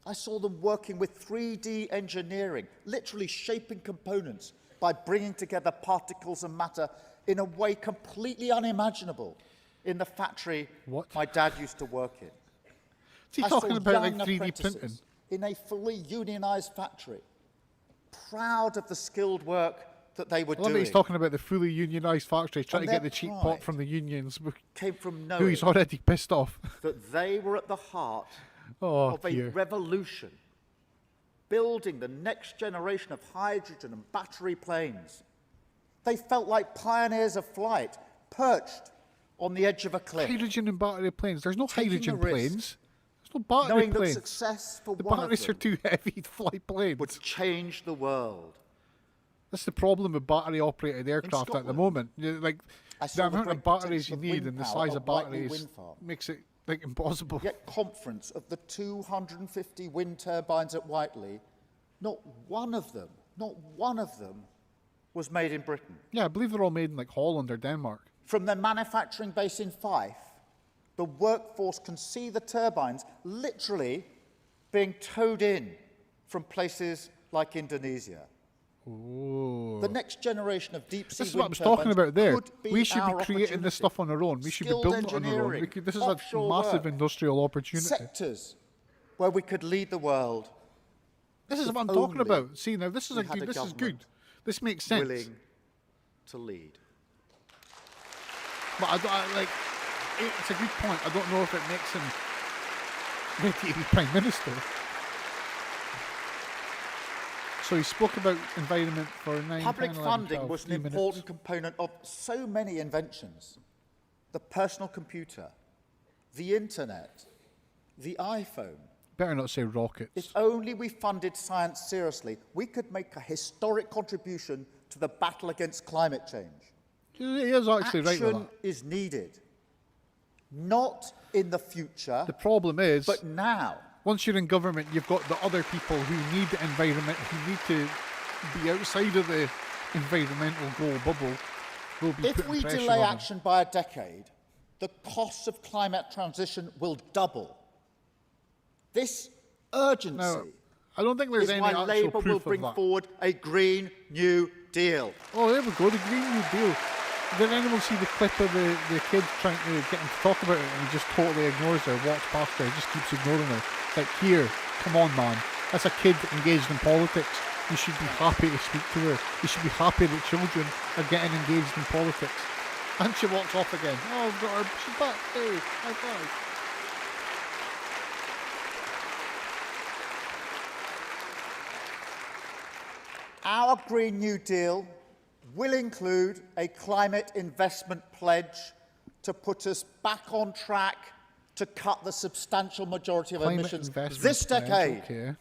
I saw them working with 3D engineering, literally shaping components by bringing together particles and matter in a way completely unimaginable in the factory What? my dad used to work in. Is he I saw talking about like young 3D apprentices printing? in a fully unionised factory, proud of the skilled work that they were I love that doing he's talking about the fully unionised factories trying And to get their the cheap pride pop from the unions, came from who knowing he's already pissed off. that they were at the heart Oh, of a Keir. revolution, building the next generation of hydrogen and battery planes. They felt like pioneers of flight, perched on the edge of a cliff, Hydrogen and battery planes. There's no Taking hydrogen the risk, planes. There's no battery knowing that planes. success for The one of batteries are them too heavy to fly planes. would change the world. That's the problem with battery-operated aircraft at the Scotland, moment. Like I the saw the amount of great batteries you potential of need wind and the power size at of Whiteley batteries Wind Farm. makes it like impossible. Yet conference of the 250 wind turbines at Whiteley, not one of them was made in Britain. Yeah, I believe they're all made in like Holland or Denmark. From their manufacturing base in Fife, the workforce can see the turbines literally being towed in from places like Indonesia. Oh. The next generation of deep sea This is wind what I was talking turbines about there. could be We should our be creating this opportunity. stuff on our own. We should be Skilled building it on our own. engineering, This is a offshore massive work, industrial opportunity. sectors where we could lead the world. This is if what I'm talking only about. See, now this is we a had good. a This is good. government This makes sense. willing to lead. But it's a good point. I don't know if it makes him ready to be Prime Minister. So he spoke about environment for 9, Public 10, 11, funding 12, was an 3 minutes. important component of so many inventions. The personal computer, the internet, the iPhone. Better not say rockets. If only we funded science seriously, we could make a historic contribution to the battle against climate change. He is actually right with Action that. is needed. Not in the future, The problem is, but now. once you're in government, you've got the other people who need the environment, who need to be outside of the environmental goal bubble. Will be If putting we pressure delay on them. action by a decade, the costs of climate transition will double. This urgency Now, I don't think there's is any why actual Labour will proof of bring that. forward a Green New Deal. Oh, there we go, the Green New Deal. Did anyone see the clip of the kid trying to get him to talk about it and he just totally ignores her, walks past her, just keeps ignoring her? It's like, here, come on, man. That's a kid engaged in politics. You should be happy to speak to her. You should be happy that children are getting engaged in politics. And she walks off again. Oh, I've got her. She's back. Hey, high five. Our Green New Deal will include a climate investment pledge to put us back on track to cut the substantial majority of Climate emissions investment this pledge, decade. Okay.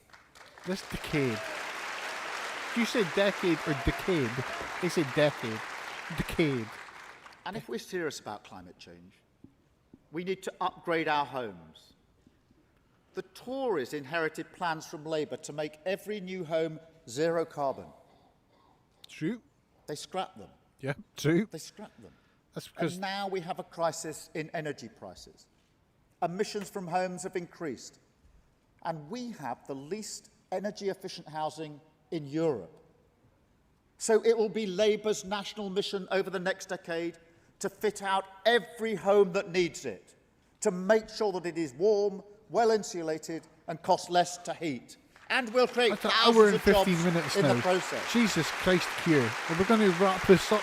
This decade. Do you say decade or decade? They say decade. Decade. And if we're serious about climate change, we need to upgrade our homes. The Tories inherited plans from Labour to make every new home zero carbon. True. They scrapped them. Yeah, true. They scrapped them. That's because And now we have a crisis in energy prices. Emissions from homes have increased. And we have the least energy-efficient housing in Europe. So it will be Labour's national mission over the next decade to fit out every home that needs it, to make sure that it is warm, well-insulated and costs less to heat. And we'll create that's an thousands hour and of 15 jobs minutes in now. the process. Jesus Christ, Keir. We're going to wrap this up,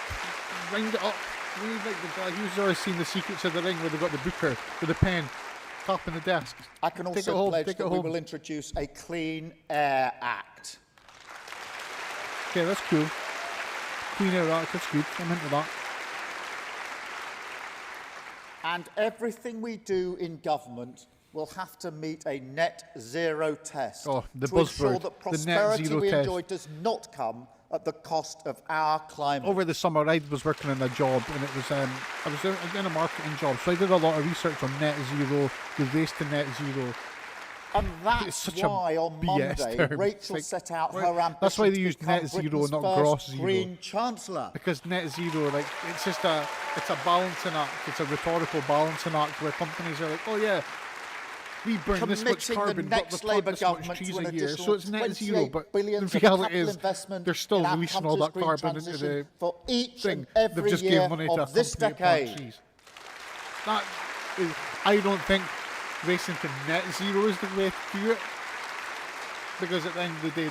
wind it up. We need like the guy who's already seen The Secrets of the Ring where they've got the booker with a pen tapping the desk. I can Take it also home, pledge take that it we home. will introduce a Clean Air Act. Okay, that's cool. Clean Air Act, that's good. I'm into that. And everything we do in government will have to meet a net zero test Oh, the to ensure buzzword, that the net prosperity zero we test. enjoy does not come at the cost of our climate. Over the summer, I was working in a job, and it was I was in a marketing job, so I did a lot of research on net zero, the race to net zero. And It's that's such a why on BS Monday term. Rachel It's like, set out right, her ambition that's why they to use become net zero, Britain's not first gross zero. Green Chancellor. Because net zero, like it's just it's a balancing act. It's a rhetorical balancing act where companies are like, oh yeah, we burn this much Committing carbon, the but next we plant Labour this much government trees to an a year, so additional it's net zero. 28 But billion the of reality capital is, investment they're still in our releasing all that country's green carbon into transition the for each thing. and every They've just year given money to a of this company to plant decade. trees. That is, I don't think racing to net zero is the way to do it. Because at the end of the day,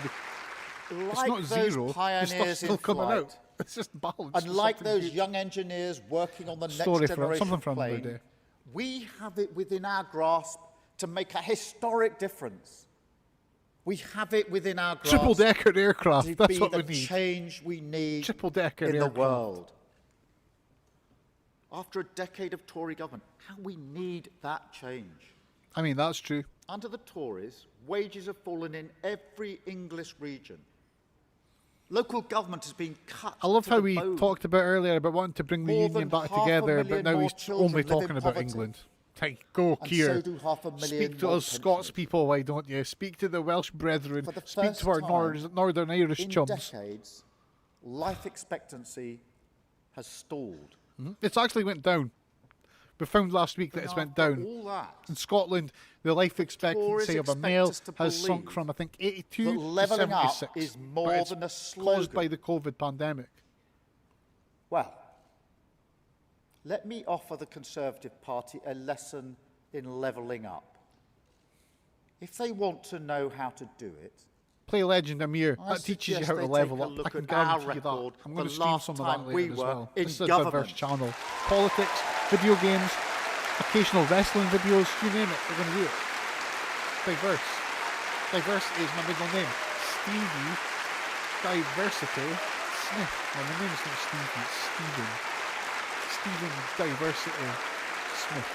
It's not those zero. The pioneers stuff's still in coming flight, out. It's just balanced. and for like something those good. young engineers working on the Story next for generation something for another plane, day. we have it within our grasp to make a historic difference. We have it within our grasp Triple-decker aircraft. to That's be what the we need. change we need Triple-decker in the aircraft. world. After a decade of Tory government, we need that change. I mean, that's true. Under the Tories, wages have fallen in every English region. Local government has been cut. I love to how the we bone. talked about earlier about wanting to bring the More union than back half a together, but million now more he's children only live in talking about poverty. England. Hey, go, And Keir. so do 500,000 Speak to more us Scots pensioners. people, why don't you? Speak to the Welsh brethren. For the Speak first to our time Northern Irish in chums. decades, life expectancy has stalled. It's actually went down. We found last week that it's went After down. all that, In Scotland, the life expectancy of a expect male us to has sunk believe from, I think, 82 that to levelling up 76. is but more it's than a caused slogan. by the COVID pandemic. well, let me offer the Conservative Party a lesson in levelling up. If they want to know how to do it, Play Legend Amir. I That teaches you suggest how to they level take a up. look I can at our guarantee you that. record I'm going the to stream last some of time that we later as were well. in This is a diverse government. channel. Politics, video games, occasional wrestling videos, you name it, we're going to do it. Diverse. Diversity is my middle name. Stevie Diversity Smith. Well, my name is not Stevie, it's Stephen. Stephen Diversity Smith.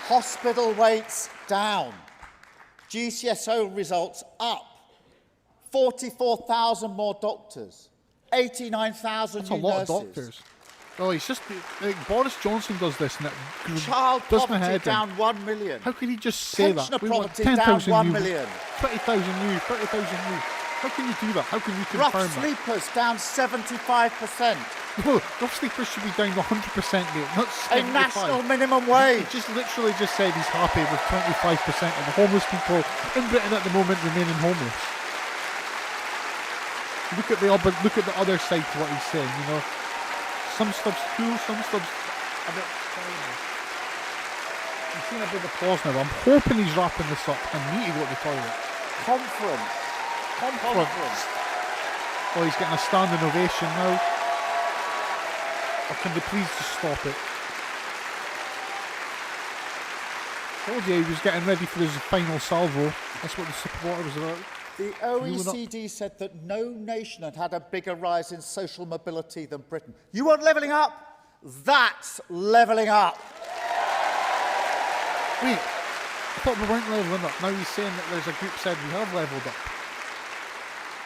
hospital waits down, GCSO results up, 44,000 more doctors, 89,000 That's a new lot nurses. of doctors. Oh, it's just like Boris Johnson does this, and it Child does my poverty head in. down 1 million. How can he just say Pensioner that? We want poverty down 10,000 1 new, million. 20,000 new, 30,000 new. How can you do that? How can you confirm Rough that? sleepers down 75%. No, rough sleepers should be down 100%, mate, not A 75. national minimum He wage. just literally just said he's happy with 25% of the homeless people in Britain at the moment remaining homeless. Look at the other side to what he's saying, you know. Some stuff's cool, some stuff's a bit terrible. I'm seeing a big applause now. I'm hoping he's wrapping this up. I need to go to the toilet. Conference. Oh, he's getting a standing ovation now. Or can they please just stop it? Told you he was getting ready for his final salvo. That's what the supporter was about. The OECD said that no nation had had a bigger rise in social mobility than Britain. You want levelling up? That's levelling up. Wait, I thought we weren't levelling up. Now he's saying that there's a group said we have levelled up.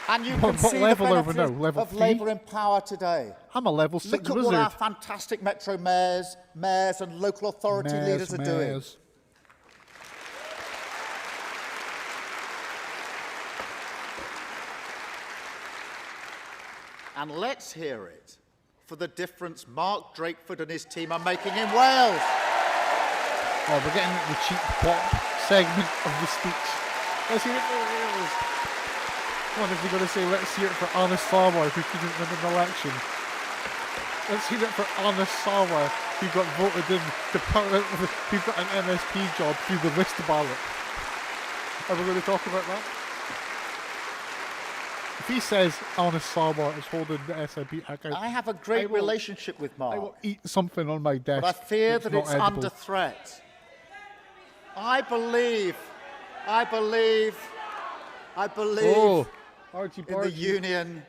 And you What can see the level are we benefits now? Level of 3? Labour in power today. I'm a level 6 Look at wizard. what our fantastic metro mayors and local authority leaders are doing. Mayors. And let's hear it for the difference Mark Drakeford and his team are making in Wales. Oh, we're getting the cheap pop segment of the speech. Let's hear it for Wales. Come on, if you're going to say let's hear it for Anna Sarwar, who couldn't win an election. Let's hear it for Anna Sarwar, who got voted in to who got an MSP job through the list ballot. Are we going to talk about that? If he says Anna Sarwar is holding the SNP account, I have a great relationship with I will Mark, eat something on my desk. but I fear that not it's edible. under threat. I believe Oh, Archie in the Bargy. union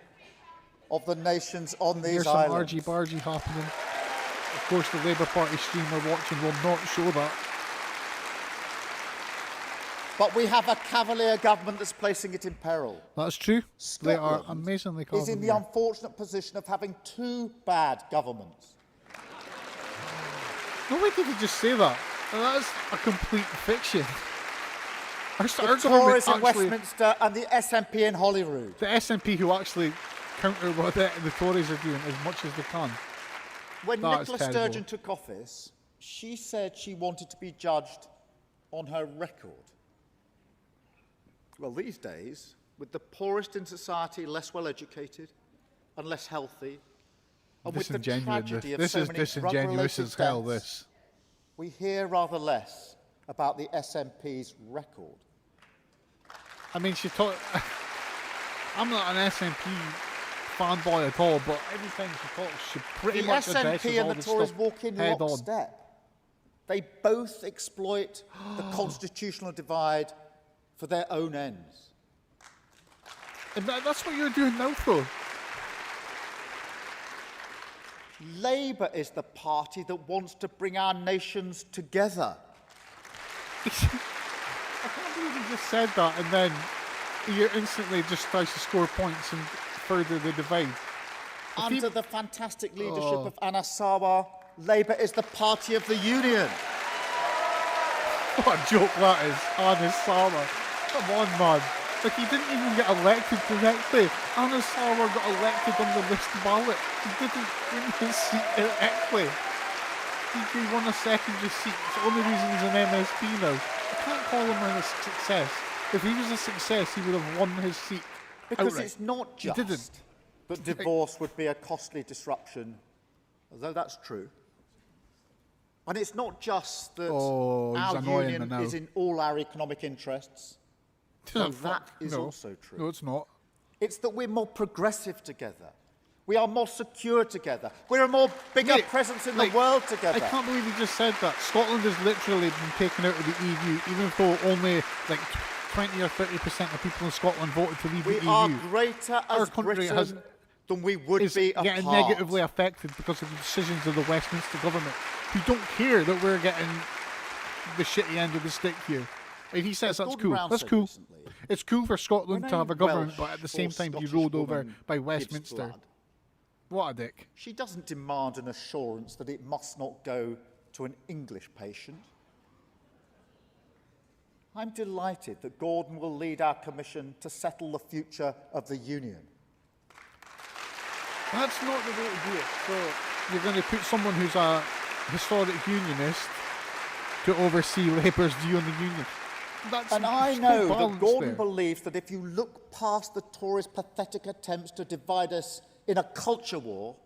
of the nations on these There's some islands. Archie Bargy happening. Of course, the Labour Party stream we're watching will not show that. But we have a cavalier government that's placing it in peril. That's true. They are Scotland amazingly is in the cavalier. unfortunate position of having two bad governments. No way did he just say that. That's a complete fiction. Our The government Tories in actually, Westminster and the SNP in Holyrood. the SNP who actually counter what the Tories are doing as much as they can. When That is Nicola terrible. Sturgeon took office, she said she wanted to be judged on her record. Well, these days, with the poorest in society less well educated and less healthy, and with the tragedy of This so is many disingenuous drug-related as hell, deaths, this. we hear rather less about the SNP's record. I mean, she talk. I'm not an SNP fanboy at all, but every time she talks, she pretty The much addresses SNP all and the this Tories stuff walk in head on. lockstep. They both exploit the constitutional divide for their own ends. And that's what you're doing now, though. Labour is the party that wants to bring our nations together. I can't believe you just said that, and then you instantly just tries to score points and further the divide. Under the fantastic leadership of Anna Sawa, Labour is the party of the union. What a joke that is, Anna Sawa. Come on, man. Like, he didn't even get elected directly. Anna Sawa got elected on the list ballot. He didn't win his seat directly. He won a secondary seat. It's the only reason he's an MSP now. I can't call him a success. If he was a success, he would have won his seat. Because outright. it's not He didn't. just that divorce would be a costly disruption, although that's true. And it's not just that he's our annoying me union now. is in all our economic interests. No, that is No. also true. No, it's not. It's that we're more progressive together. We are more secure together. We're a more bigger Mate, presence in like, the world together. I can't believe you just said that. Scotland has literally been taken out of the EU, even though only like 20 or 30% of people in Scotland voted to leave We the EU. are greater Our as country Britain than we would is be getting apart. negatively affected because of the decisions of the Westminster government, who don't care that we're getting the shitty end of the stick here. If he says As that's Gordon cool, Brown that's said cool. recently, It's cool for Scotland when to a have a government, Welsh but at the same or time be Scottish rolled over woman by gives Westminster. blood, What a dick. she doesn't demand an assurance that it must not go to an English patient. I'm delighted that Gordon will lead our commission to settle the future of the Union. That's not the way to do it. So you're going to put someone who's a historic unionist to oversee Labour's view on the union. That's And I there's no know that balance Gordon there. believes that if you look past the Tories' pathetic attempts to divide us in a culture war,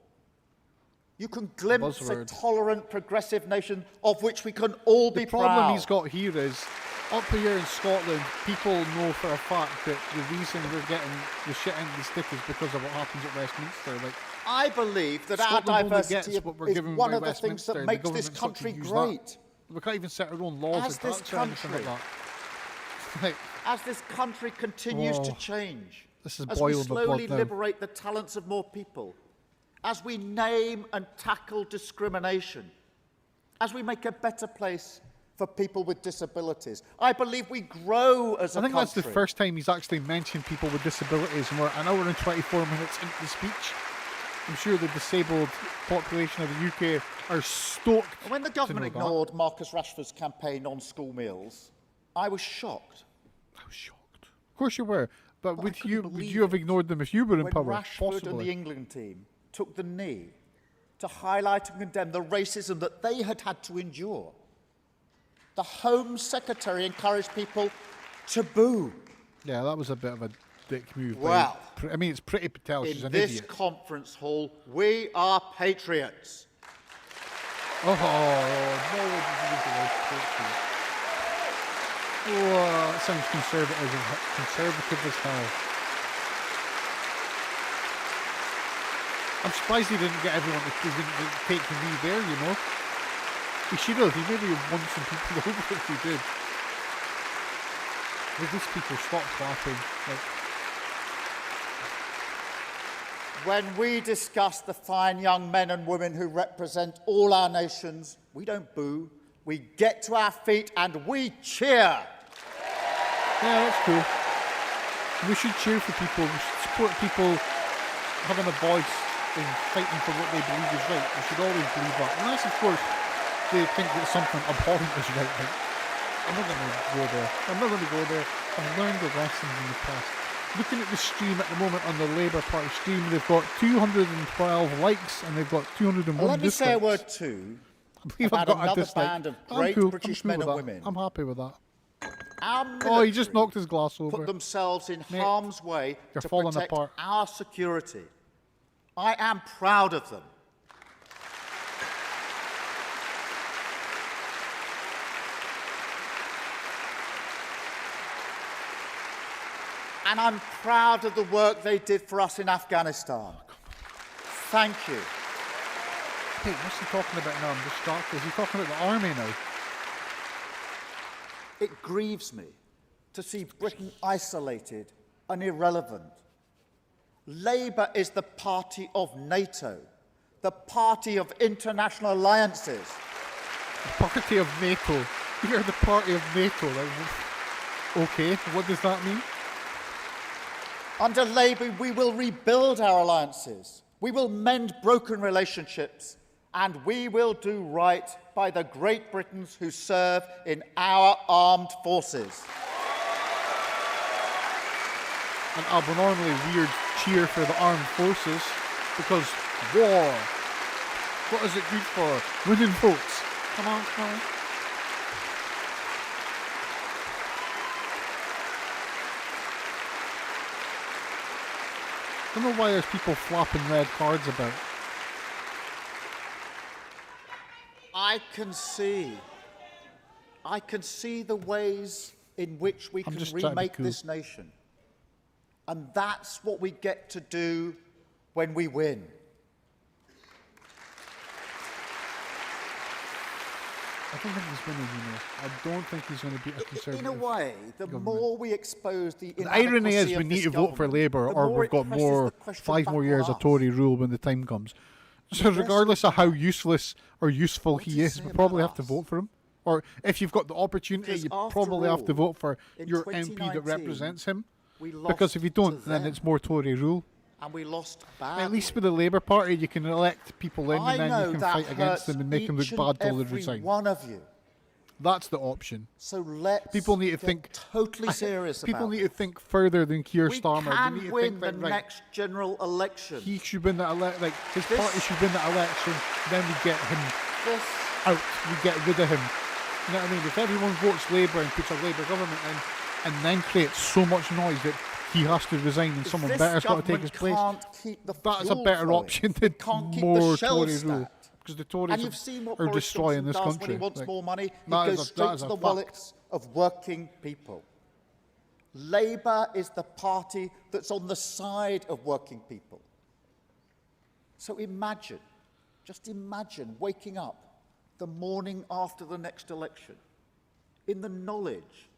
you can glimpse a Buzzword. tolerant, progressive nation of which we can all be The problem proud. he's got here is, up here in Scotland, people know for a fact that the reason we're getting the shit end of the stick is because of what happens at Westminster. Like, I believe that Scotland our only diversity gets what we're is given one by of the things Westminster, that and makes the this government's got to country use great. that. We can't even set our own laws As of this tax or anything like country- that. Like, As this country continues to Whoa. change, This is as we boiling my blood slowly now. liberate the talents of more people, as we name and tackle discrimination, as we make a better place for people with disabilities, I believe we grow as a I think country. that's the first time he's actually mentioned people with disabilities, and we're an hour and 24 minutes into the speech. I'm sure the disabled population of the UK are stoked. When the to government know that. ignored Marcus Rashford's campaign on school meals, I was shocked. I was shocked. Of course you were, but would couldn't you would believe you have it. ignored them if you were in When power? Rashford and Possibly. the England team took the knee to highlight and condemn the racism that they had had to endure, the Home Secretary encouraged people to boo. Yeah, that was a bit of a dick move. by- Well, I mean, it's pretty to tell she's In an this idiot. conference hall, we are patriots. Oh, no, this is the right picture. Oh, that sounds conservative as hell. I'm surprised he didn't get everyone to take the knee there, you know. He should have. He maybe won some people over if he did. At least people stop clapping. Like, When we discuss the fine young men and women who represent all our nations, we don't boo, we get to our feet and we cheer. yeah, that's cool. We should cheer for people. We should support people having a voice and fighting for what they believe is right. We should always believe that. Unless, of course, they think that something abhorrent is right. Like, I'm not going to go there. I'm not going to go there. I've learned the lessons in the past. Looking at the stream at the moment on the Labour Party stream, they've got 212 likes and they've got 201 Let me dislikes. say a word too I believe I've about got a another dislike. band of I'm great cool. British I'm men cool and with that. women. I'm happy with that. Our Oh, he just military knocked his glass over. put themselves in Mate, harm's way you're to falling protect apart. our security. I am proud of them. And I'm proud of the work they did for us in Afghanistan. Thank you. Hey, what's he talking about now? I'm distracted. Is he talking about the army now? It grieves me to see Britain isolated and irrelevant. Labour is the party of NATO, the party of international alliances. The party of NATO. You're the party of NATO. Like, okay, what does that mean? Under Labour, we will rebuild our alliances. We will mend broken relationships. And we will do right by the Great Britons who serve in our armed forces. An abnormally weird cheer for the armed forces because war. What is it good for? Women votes. Come on, come on. I don't know why there's people flopping red cards about. I can see the ways in which we can remake this nation. And that's what we get to do when we win. I don't think he's winning, you know. I don't think he's going to beat a Conservative. In a way, the more we expose the irony is we need to vote for Labour or we've got 5 more years of Tory rule when the time comes. So regardless of how useless or useful he is, we probably have to vote for him. Or if you've got the opportunity, you probably have to vote for your MP that represents him. Because if you don't, then it's more Tory rule. And we lost badly. At least with the Labour Party, you can elect people in and then you can fight against them and make them look bad till they resign. One of you. That's the option. So let's people need to think totally serious about people need to think further than Keir Starmer. We need to win think the next general election. He should win that election. Like his party should win that election. Then we get him out. We get rid of him. You know what I mean? If everyone votes Labour and puts a Labour government in, and then creates so much noise that he has to resign and someone better's got to take his place, that's a better option than more Tory rule. Because the Tories are destroying this country. When he wants more money, he goes straight to the wallets of working people. Labour is the party that's on the side of working people. So imagine, just imagine waking up the morning after the next election in the knowledge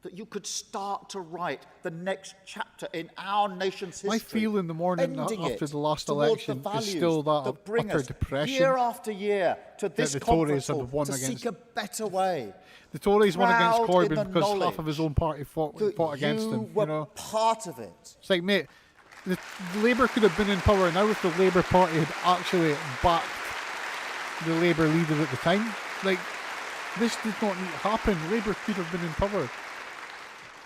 that you could start to write the next chapter in our nation's history. My feel in the morning after the last election is still that of utter depression. Year after year to this conference hall to seek a better way. The Tories won against Corbyn because half of his own party fought against him. You were part of it. It's like, mate, the Labour could have been in power now if the Labour Party had actually backed the Labour leader at the time. Like, this did not need to happen. Labour could have been in power.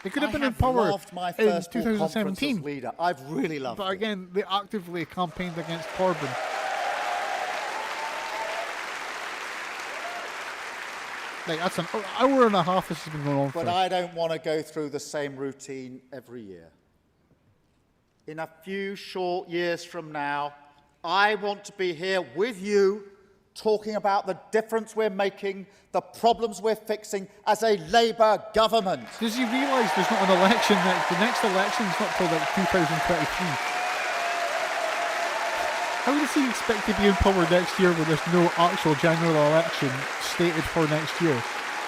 They could have been in power in 2017. Leader. I've really loved it. But again, they actively campaigned against Corbyn. Like, that's an hour and a half this has been going on for. But I don't want to go through the same routine every year. In a few short years from now, I want to be here with you talking about the difference we're making, the problems we're fixing as a Labour government. Does he realise there's not an election the next election's not till like 2023? How does he expect to be in power next year when there's no actual general election stated for next year?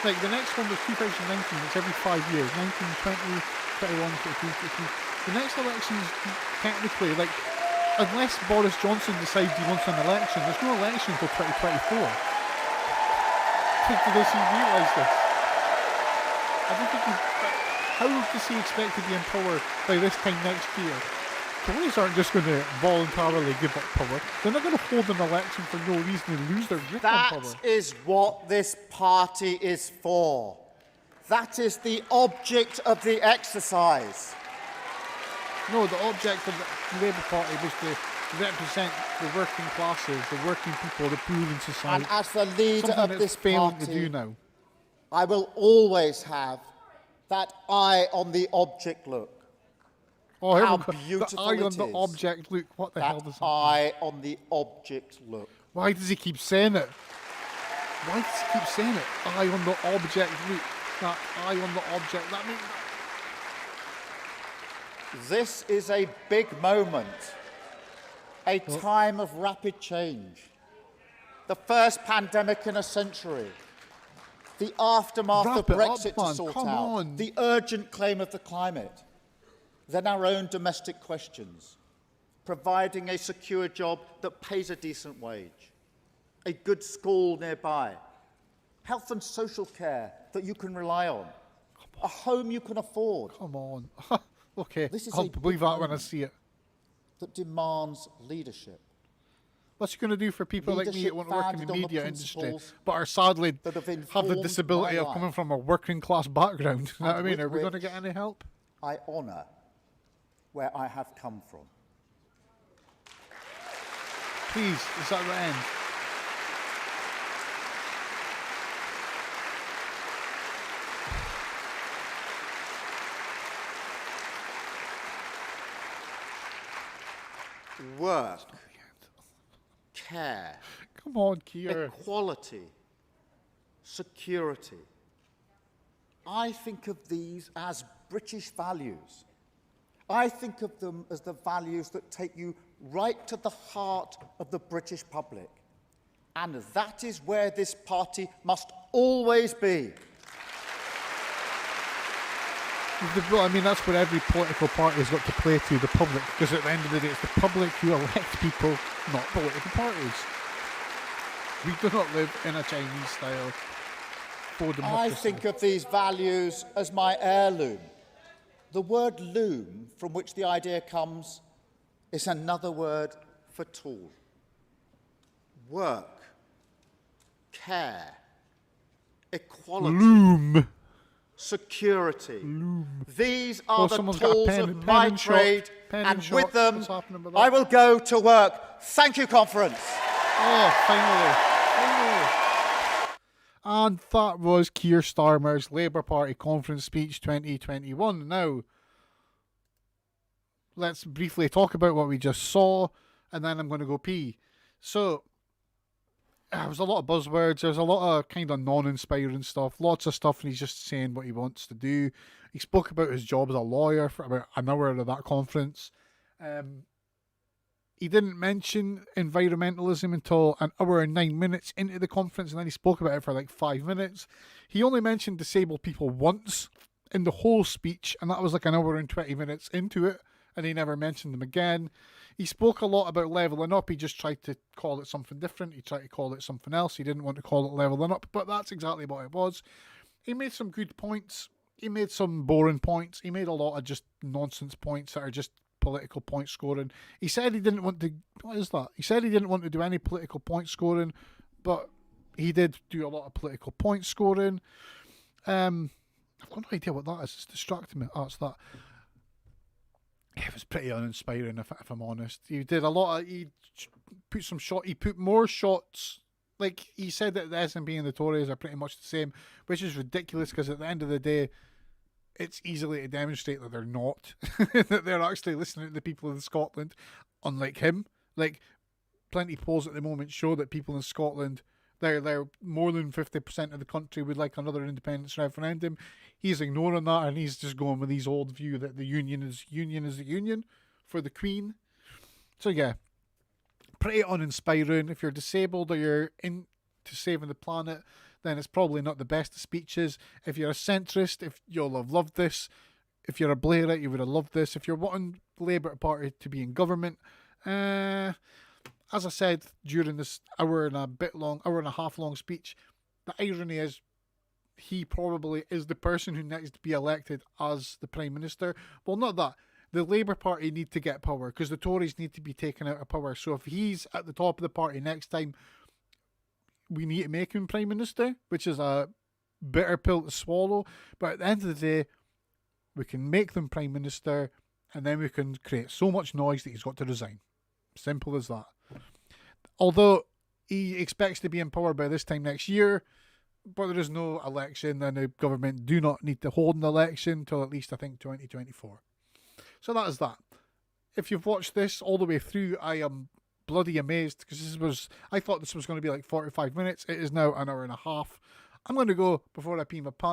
Like the next one was 2019, it's every 5 years, 19, 20, 21, 22, 23. The next election is technically like, unless Boris Johnson decides he wants an election, there's no election until 2024. Does he realise this? I don't think how does he expect to be in power by this time next year? Tories aren't just going to voluntarily give up power. They're not going to hold an election for no reason and lose their grip on power. That is what this party is for. That is the object of the exercise. No, the object of the Labour Party was to represent the working classes, the working people, the poor in society. And as the leader of this failing party, to do now. I will always have that eye on the object look. Oh, how beautiful the eye on it the is. Object look. What the hell does that mean? Eye on the object look. Why does he keep saying it? Why does he keep saying it? Eye on the object look. That eye on the object. That means. This is a big moment, a time of rapid change. The first pandemic in a century. The aftermath of Brexit to sort out. The urgent claim of the climate. Then our own domestic questions. Providing a secure job that pays a decent wage. A good school nearby. Health and social care that you can rely on. A home you can afford. Come on. Okay, I'll believe that when I see it. That demands leadership. What's it going to do for people like me that want to work in the founded on the media industry, principles but are sadly that have have the informed disability my of life. coming from a working class background? You know what I And mean? with Are we going to which get any help? I honour where I have come from. Please, is that the end? Work, care, Come on, Keir. equality, security. I think of these as British values. I think of them as the values that take you right to the heart of the British public. And that is where this party must always be. I mean, that's what every political party has got to play to, the public, because at the end of the day, it's the public who elect people, not political parties. We do not live in a Chinese-style for democracy. I think of these values as my heirloom. The word loom, from which the idea comes, is another word for tool. Work, care, equality, Loom. security. Loom. These are Oh, the someone's got a tools pen- of pen my and shot. trade, Pen and and shot. with them, What's happening with I that? will go to work. Thank you, conference. Oh, finally. And that was Keir Starmer's Labour Party conference speech 2021. Now, let's briefly talk about what we just saw, and then I'm going to go pee. So, there was a lot of buzzwords. There's a lot of kind of non-inspiring stuff. Lots of stuff, and he's just saying what he wants to do. He spoke about his job as a lawyer for about an hour of that conference. He didn't mention environmentalism until an hour and 9 minutes into the conference, and then he spoke about it for like 5 minutes. He only mentioned disabled people once in the whole speech, and that was like an hour and 20 minutes into it, and he never mentioned them again. He spoke a lot about levelling up. He just tried to call it something different. He tried to call it something else. He didn't want to call it levelling up, but that's exactly what it was. He made some good points. He made some boring points. He made a lot of just nonsense points that are just political point scoring. He said he didn't want to... What is that? He said he didn't want to do any political point scoring, but he did do a lot of political point scoring. I've got no idea what that is. It's distracting me. Oh, it's that. It was pretty uninspiring, if I'm honest. He did a lot of... He put more shots... Like, he said that the SNP and the Tories are pretty much the same, which is ridiculous, because at the end of the day, it's easily to demonstrate that they're not. That they're actually listening to the people in Scotland, unlike him. Like, plenty of polls at the moment show that people in Scotland, they're more than 50% of the country would like another independence referendum. He's ignoring that, and he's just going with his old view that the union is the union for the Queen. So yeah, pretty uninspiring. If you're disabled or you're into saving the planet, then it's probably not the best of speeches. If you're a centrist, if you'll have loved this. If you're a Blairite, you would have loved this. If you're wanting the Labour Party to be in government, as I said during this hour and a half long speech, the irony is he probably is the person who needs to be elected as the Prime Minister. Well, not that. The Labour Party need to get power because the Tories need to be taken out of power. So if he's at the top of the party next time, we need to make him Prime Minister, which is a bitter pill to swallow. But at the end of the day, we can make them Prime Minister, and then we can create so much noise that he's got to resign. Simple as that. Although he expects to be in power by this time next year, but there is no election, and the government do not need to hold an election until at least, I think, 2024. So that is that. If you've watched this all the way through, I am bloody amazed, because I thought this was going to be like 45 minutes. It is now an hour and a half. I'm going to go before I pee my pants.